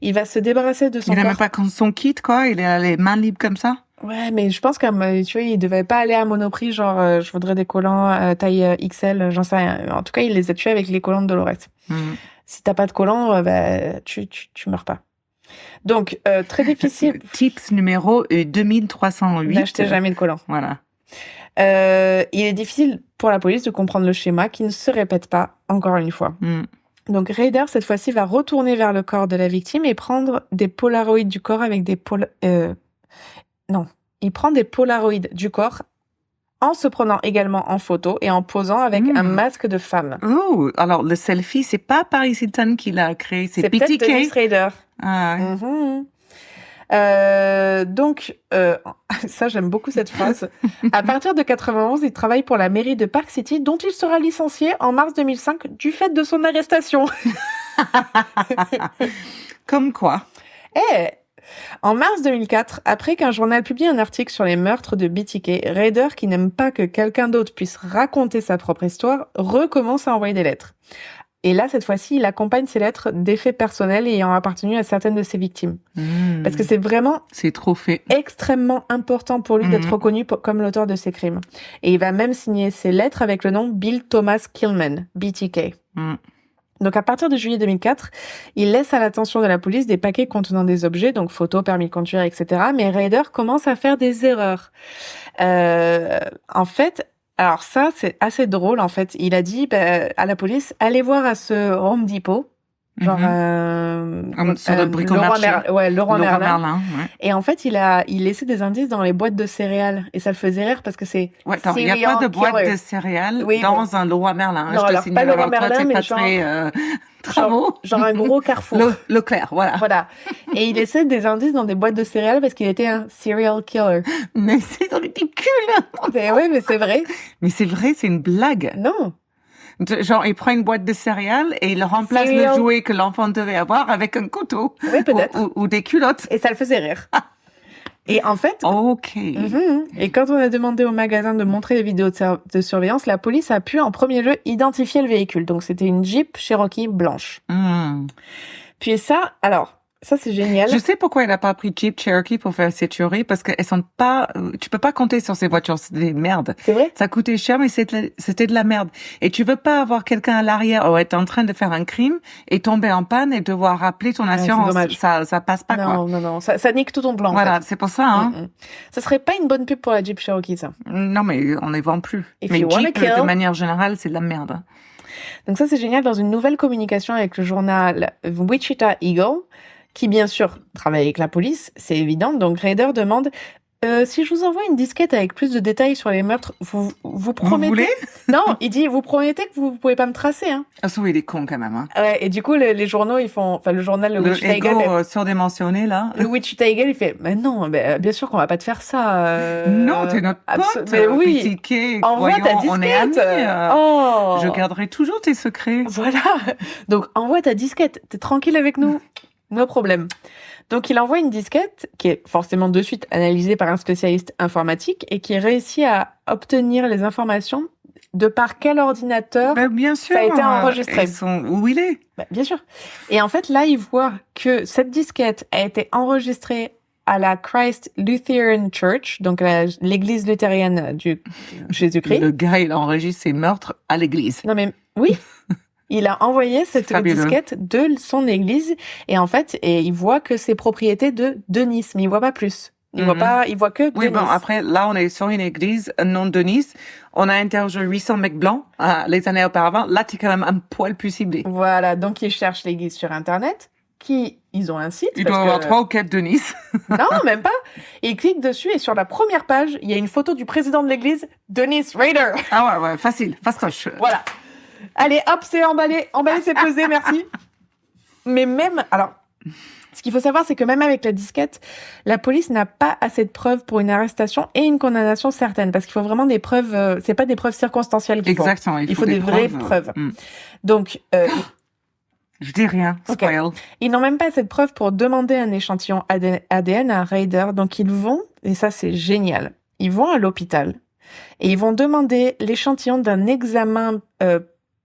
Il va se débarrasser de son Il n'a corps. même pas son kit, quoi. Il a les mains libres comme ça. Ouais, mais je pense que, tu vois, il devait pas aller à Monoprix, genre, je voudrais des collants taille XL, j'en sais rien. En tout cas, il les a tués avec les collants de Dolores. Si t'as pas de collants, tu meurs pas. Donc, très difficile. Tips numéro 2308. N'achetez jamais de collants. Voilà. Il est difficile pour la police de comprendre le schéma qui ne se répète pas encore une fois. Donc Ryder, cette fois-ci, va retourner vers le corps de la victime et prendre des polaroïdes du corps avec des il prend des polaroïdes du corps en se prenant également en photo et en posant avec un masque de femme. Oh, alors le selfie, c'est pas Paris Hilton qui l'a créé, c'est peut-être BTK. Dennis Rader. Ah, ouais. Donc, ça j'aime beaucoup cette phrase. À partir de 91, il travaille pour la mairie de Park City, dont il sera licencié en mars 2005 du fait de son arrestation. Comme quoi. En mars 2004, après qu'un journal publie un article sur les meurtres de BTK, Rader, qui n'aime pas que quelqu'un d'autre puisse raconter sa propre histoire, recommence à envoyer des lettres. Et là, cette fois-ci, il accompagne ses lettres d'effets personnels ayant appartenu à certaines de ses victimes. Parce que c'est vraiment C'est trop fait. extrêmement important pour lui d'être reconnu comme l'auteur de ces crimes. Et il va même signer ses lettres avec le nom Bill Thomas Killman, BTK. Donc, à partir de juillet 2004, il laisse à l'attention de la police des paquets contenant des objets, donc photos, permis de conduire, etc. Mais Rader commence à faire des erreurs. En fait, alors ça, c'est assez drôle, en fait. Il a dit à la police, allez voir à ce Home Depot. Genre, sur le bricomarché. Leroy Merlin. Ouais. Et en fait, il laissait des indices dans les boîtes de céréales. Et ça le faisait rire parce que c'est... Ouais, attends, il n'y a pas de boîte de céréales dans un Leroy Merlin. Non, alors, pas Leroy Merlin, mais pas genre... très travaux. Genre un gros carrefour. Leclerc, voilà. Voilà. Et il laissait des indices dans des boîtes de céréales parce qu'il était un serial killer. Mais c'est ridicule. Oui, mais c'est vrai. Mais c'est vrai, c'est une blague. Non. Genre, il prend une boîte de céréales et il remplace le jouet que l'enfant devait avoir avec un couteau. Oui, peut-être. Ou des culottes. Et ça le faisait rire. Et en fait... Ok. Et quand on a demandé au magasin de montrer les vidéos de surveillance, la police a pu en premier lieu identifier le véhicule. Donc, c'était une Jeep Cherokee blanche. Puis ça, alors... Ça, c'est génial. Je sais pourquoi elle n'a pas pris Jeep Cherokee pour faire ses tueries, parce qu'elles sont pas, tu peux pas compter sur ces voitures, c'est des merdes. C'est vrai? Ça coûtait cher, mais c'était de la merde. Et tu veux pas avoir quelqu'un à l'arrière ou être en train de faire un crime et tomber en panne et devoir rappeler ton assurance. Ça passe pas, quoi. Non. Ça nique tout ton plan. Voilà, en fait. c'est pour ça, hein. Ça serait pas une bonne pub pour la Jeep Cherokee, ça. Non, mais on les vend plus. If mais you wanna Jeep, kill... de manière générale, c'est de la merde. Donc ça, c'est génial. Dans une nouvelle communication avec le journal Wichita Eagle, qui bien sûr travaille avec la police, c'est évident. Donc Rader demande si je vous envoie une disquette avec plus de détails sur les meurtres, vous promettez... Vous voulez? Non, il dit vous promettez que vous pouvez pas me tracer, hein. Ah, ça, il est con quand même, hein. Ouais, et du coup les journaux ils font, enfin le journal le Wichita Eagle, surdimensionné là. Le Wichita Eagle il fait mais non, bien sûr qu'on va pas te faire ça. Non, t'es notre pote. Mais oui. BTK, Envoie ta disquette. On est amis. Je garderai toujours tes secrets. Voilà. Donc envoie ta disquette. T'es tranquille avec nous. No problème. Donc, il envoie une disquette qui est forcément de suite analysée par un spécialiste informatique et qui réussit à obtenir les informations de par quel ordinateur bien sûr, ça a été enregistré. Où il est. Bien sûr. Et en fait, là, il voit que cette disquette a été enregistrée à la Christ Lutheran Church, donc l'église luthérienne du Jésus-Christ. Le gars, il enregistre ses meurtres à l'église. Non, mais oui. Il a envoyé cette disquette de son église et en fait, il voit que c'est propriété de Denis, mais il voit pas plus. Il voit que Denis. Oui, bon, après, là, on est sur une église, un nom de Denis. On a interrogé 800 mecs blancs, les années auparavant. Là, t'es quand même un poil plus ciblé. Voilà. Donc, ils cherchent l'église sur Internet. Ils ont un site. Il doit avoir 3 ou 4 Denis. Non, même pas. Ils cliquent dessus et sur la première page, il y a une photo du président de l'église, Denis Rader. Ah ouais, facile, fastoche. Voilà. Allez, hop, c'est emballé, c'est pesé, merci. Mais même, alors, ce qu'il faut savoir, c'est que même avec la disquette, la police n'a pas assez de preuves pour une arrestation et une condamnation certaine, parce qu'il faut vraiment des preuves, c'est pas des preuves circonstancielles qu'il faut. Exactement, il faut des vraies preuves. Donc, je dis rien, spoil. Okay. Ils n'ont même pas assez de preuves pour demander un échantillon ADN à Rader, donc ils vont, et ça c'est génial, ils vont à l'hôpital et ils vont demander l'échantillon d'un examen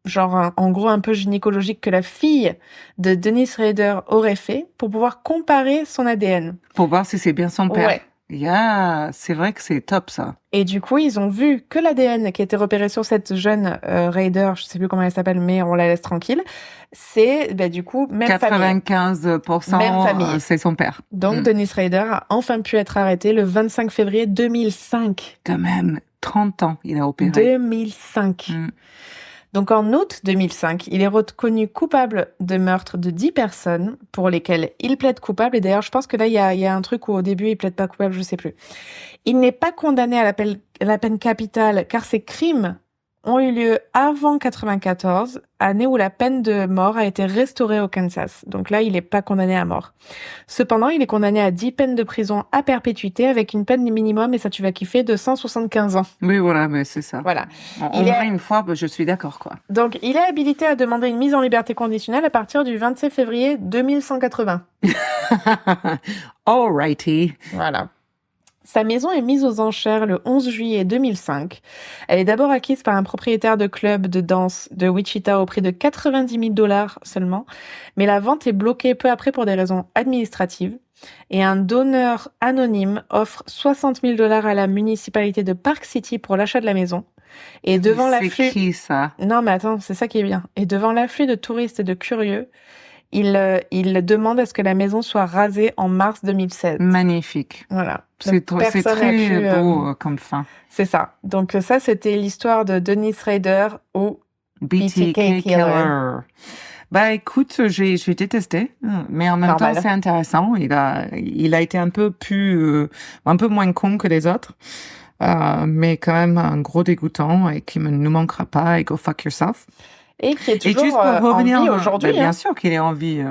genre en gros un peu gynécologique que la fille de Dennis Rader aurait fait pour pouvoir comparer son ADN. Pour voir si c'est bien son père. Ouais. C'est vrai que c'est top ça. Et du coup, ils ont vu que l'ADN qui a été repéré sur cette jeune Rader, je sais plus comment elle s'appelle, mais on la laisse tranquille, c'est du coup même 95%, même famille. C'est son père. Donc Dennis Rader a enfin pu être arrêté le 25 février 2005. Quand même, 30 ans, il a opéré. 2005. Donc en août 2005, il est reconnu coupable de meurtre de 10 personnes pour lesquelles il plaide coupable. Et d'ailleurs, je pense que là, il y a un truc où au début, il plaide pas coupable, je sais plus. Il n'est pas condamné à la peine capitale car ses crimes ont eu lieu avant 94, année où la peine de mort a été restaurée au Kansas. Donc là, il n'est pas condamné à mort. Cependant, il est condamné à 10 peines de prison à perpétuité avec une peine minimum, et ça tu vas kiffer, de 175 ans. Oui, voilà, mais c'est ça. Voilà. Au moins une fois, je suis d'accord, quoi. Donc, il est habilité à demander une mise en liberté conditionnelle à partir du 27 février 2180. Alrighty. Voilà. Sa maison est mise aux enchères le 11 juillet 2005. Elle est d'abord acquise par un propriétaire de club de danse de Wichita au prix de 90 000 $ seulement, mais la vente est bloquée peu après pour des raisons administratives. Et un donneur anonyme offre 60 000 $ à la municipalité de Park City pour l'achat de la maison. Et devant C'est l'afflux... qui, ça? Non, mais attends, c'est ça qui est bien. Et devant l'afflux de touristes et de curieux, il demande à ce que la maison soit rasée en mars 2016. Magnifique. Voilà. C'est Donc, très personne n'a pu, beau comme fin. C'est ça. Donc ça, c'était l'histoire de Dennis Rader ou BTK Killer. Bah écoute, j'ai détesté, mais en même Normal. temps c'est intéressant. Il a été un peu moins con que les autres, mais quand même un gros dégoûtant et qui ne nous manquera pas. Et go fuck yourself. Et qui est Et toujours juste pour revenir, en vie aujourd'hui. bien sûr qu'il est en vie.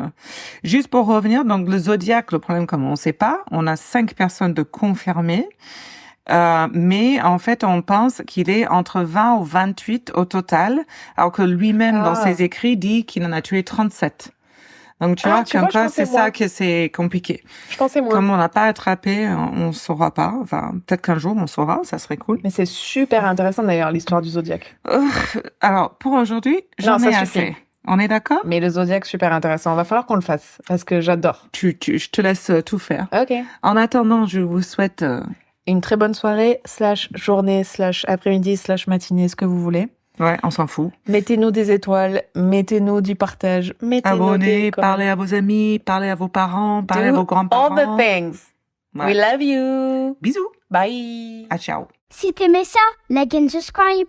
Juste pour revenir, donc le Zodiac, le problème, comme on ne sait pas, on a 5 personnes de confirmées, mais en fait, on pense qu'il est entre 20 ou 28 au total, alors que lui-même, dans ses écrits, dit qu'il en a tué 37. Donc, tu vois, comme quoi, c'est ça que c'est compliqué. Je pensais moins. Comme on n'a pas attrapé, on ne saura pas. Enfin, peut-être qu'un jour, on saura, ça serait cool. Mais c'est super intéressant, d'ailleurs, l'histoire du Zodiac. Alors, pour aujourd'hui, j'en ai assez. On est d'accord? Mais le Zodiac, super intéressant. Va falloir qu'on le fasse, parce que j'adore. Je te laisse tout faire. Ok. En attendant, je vous souhaite... une très bonne soirée, /journée, /après-midi, /matinée, ce que vous voulez. Ouais, on s'en fout. Mettez-nous des étoiles, mettez-nous du partage, mettez-nous abonnez, parlez à vos amis, parlez à vos parents, parlez à vos grands-parents. All the things. Ouais. We love you. Bisous. Bye. À ciao. Si t'aimais ça, like and subscribe.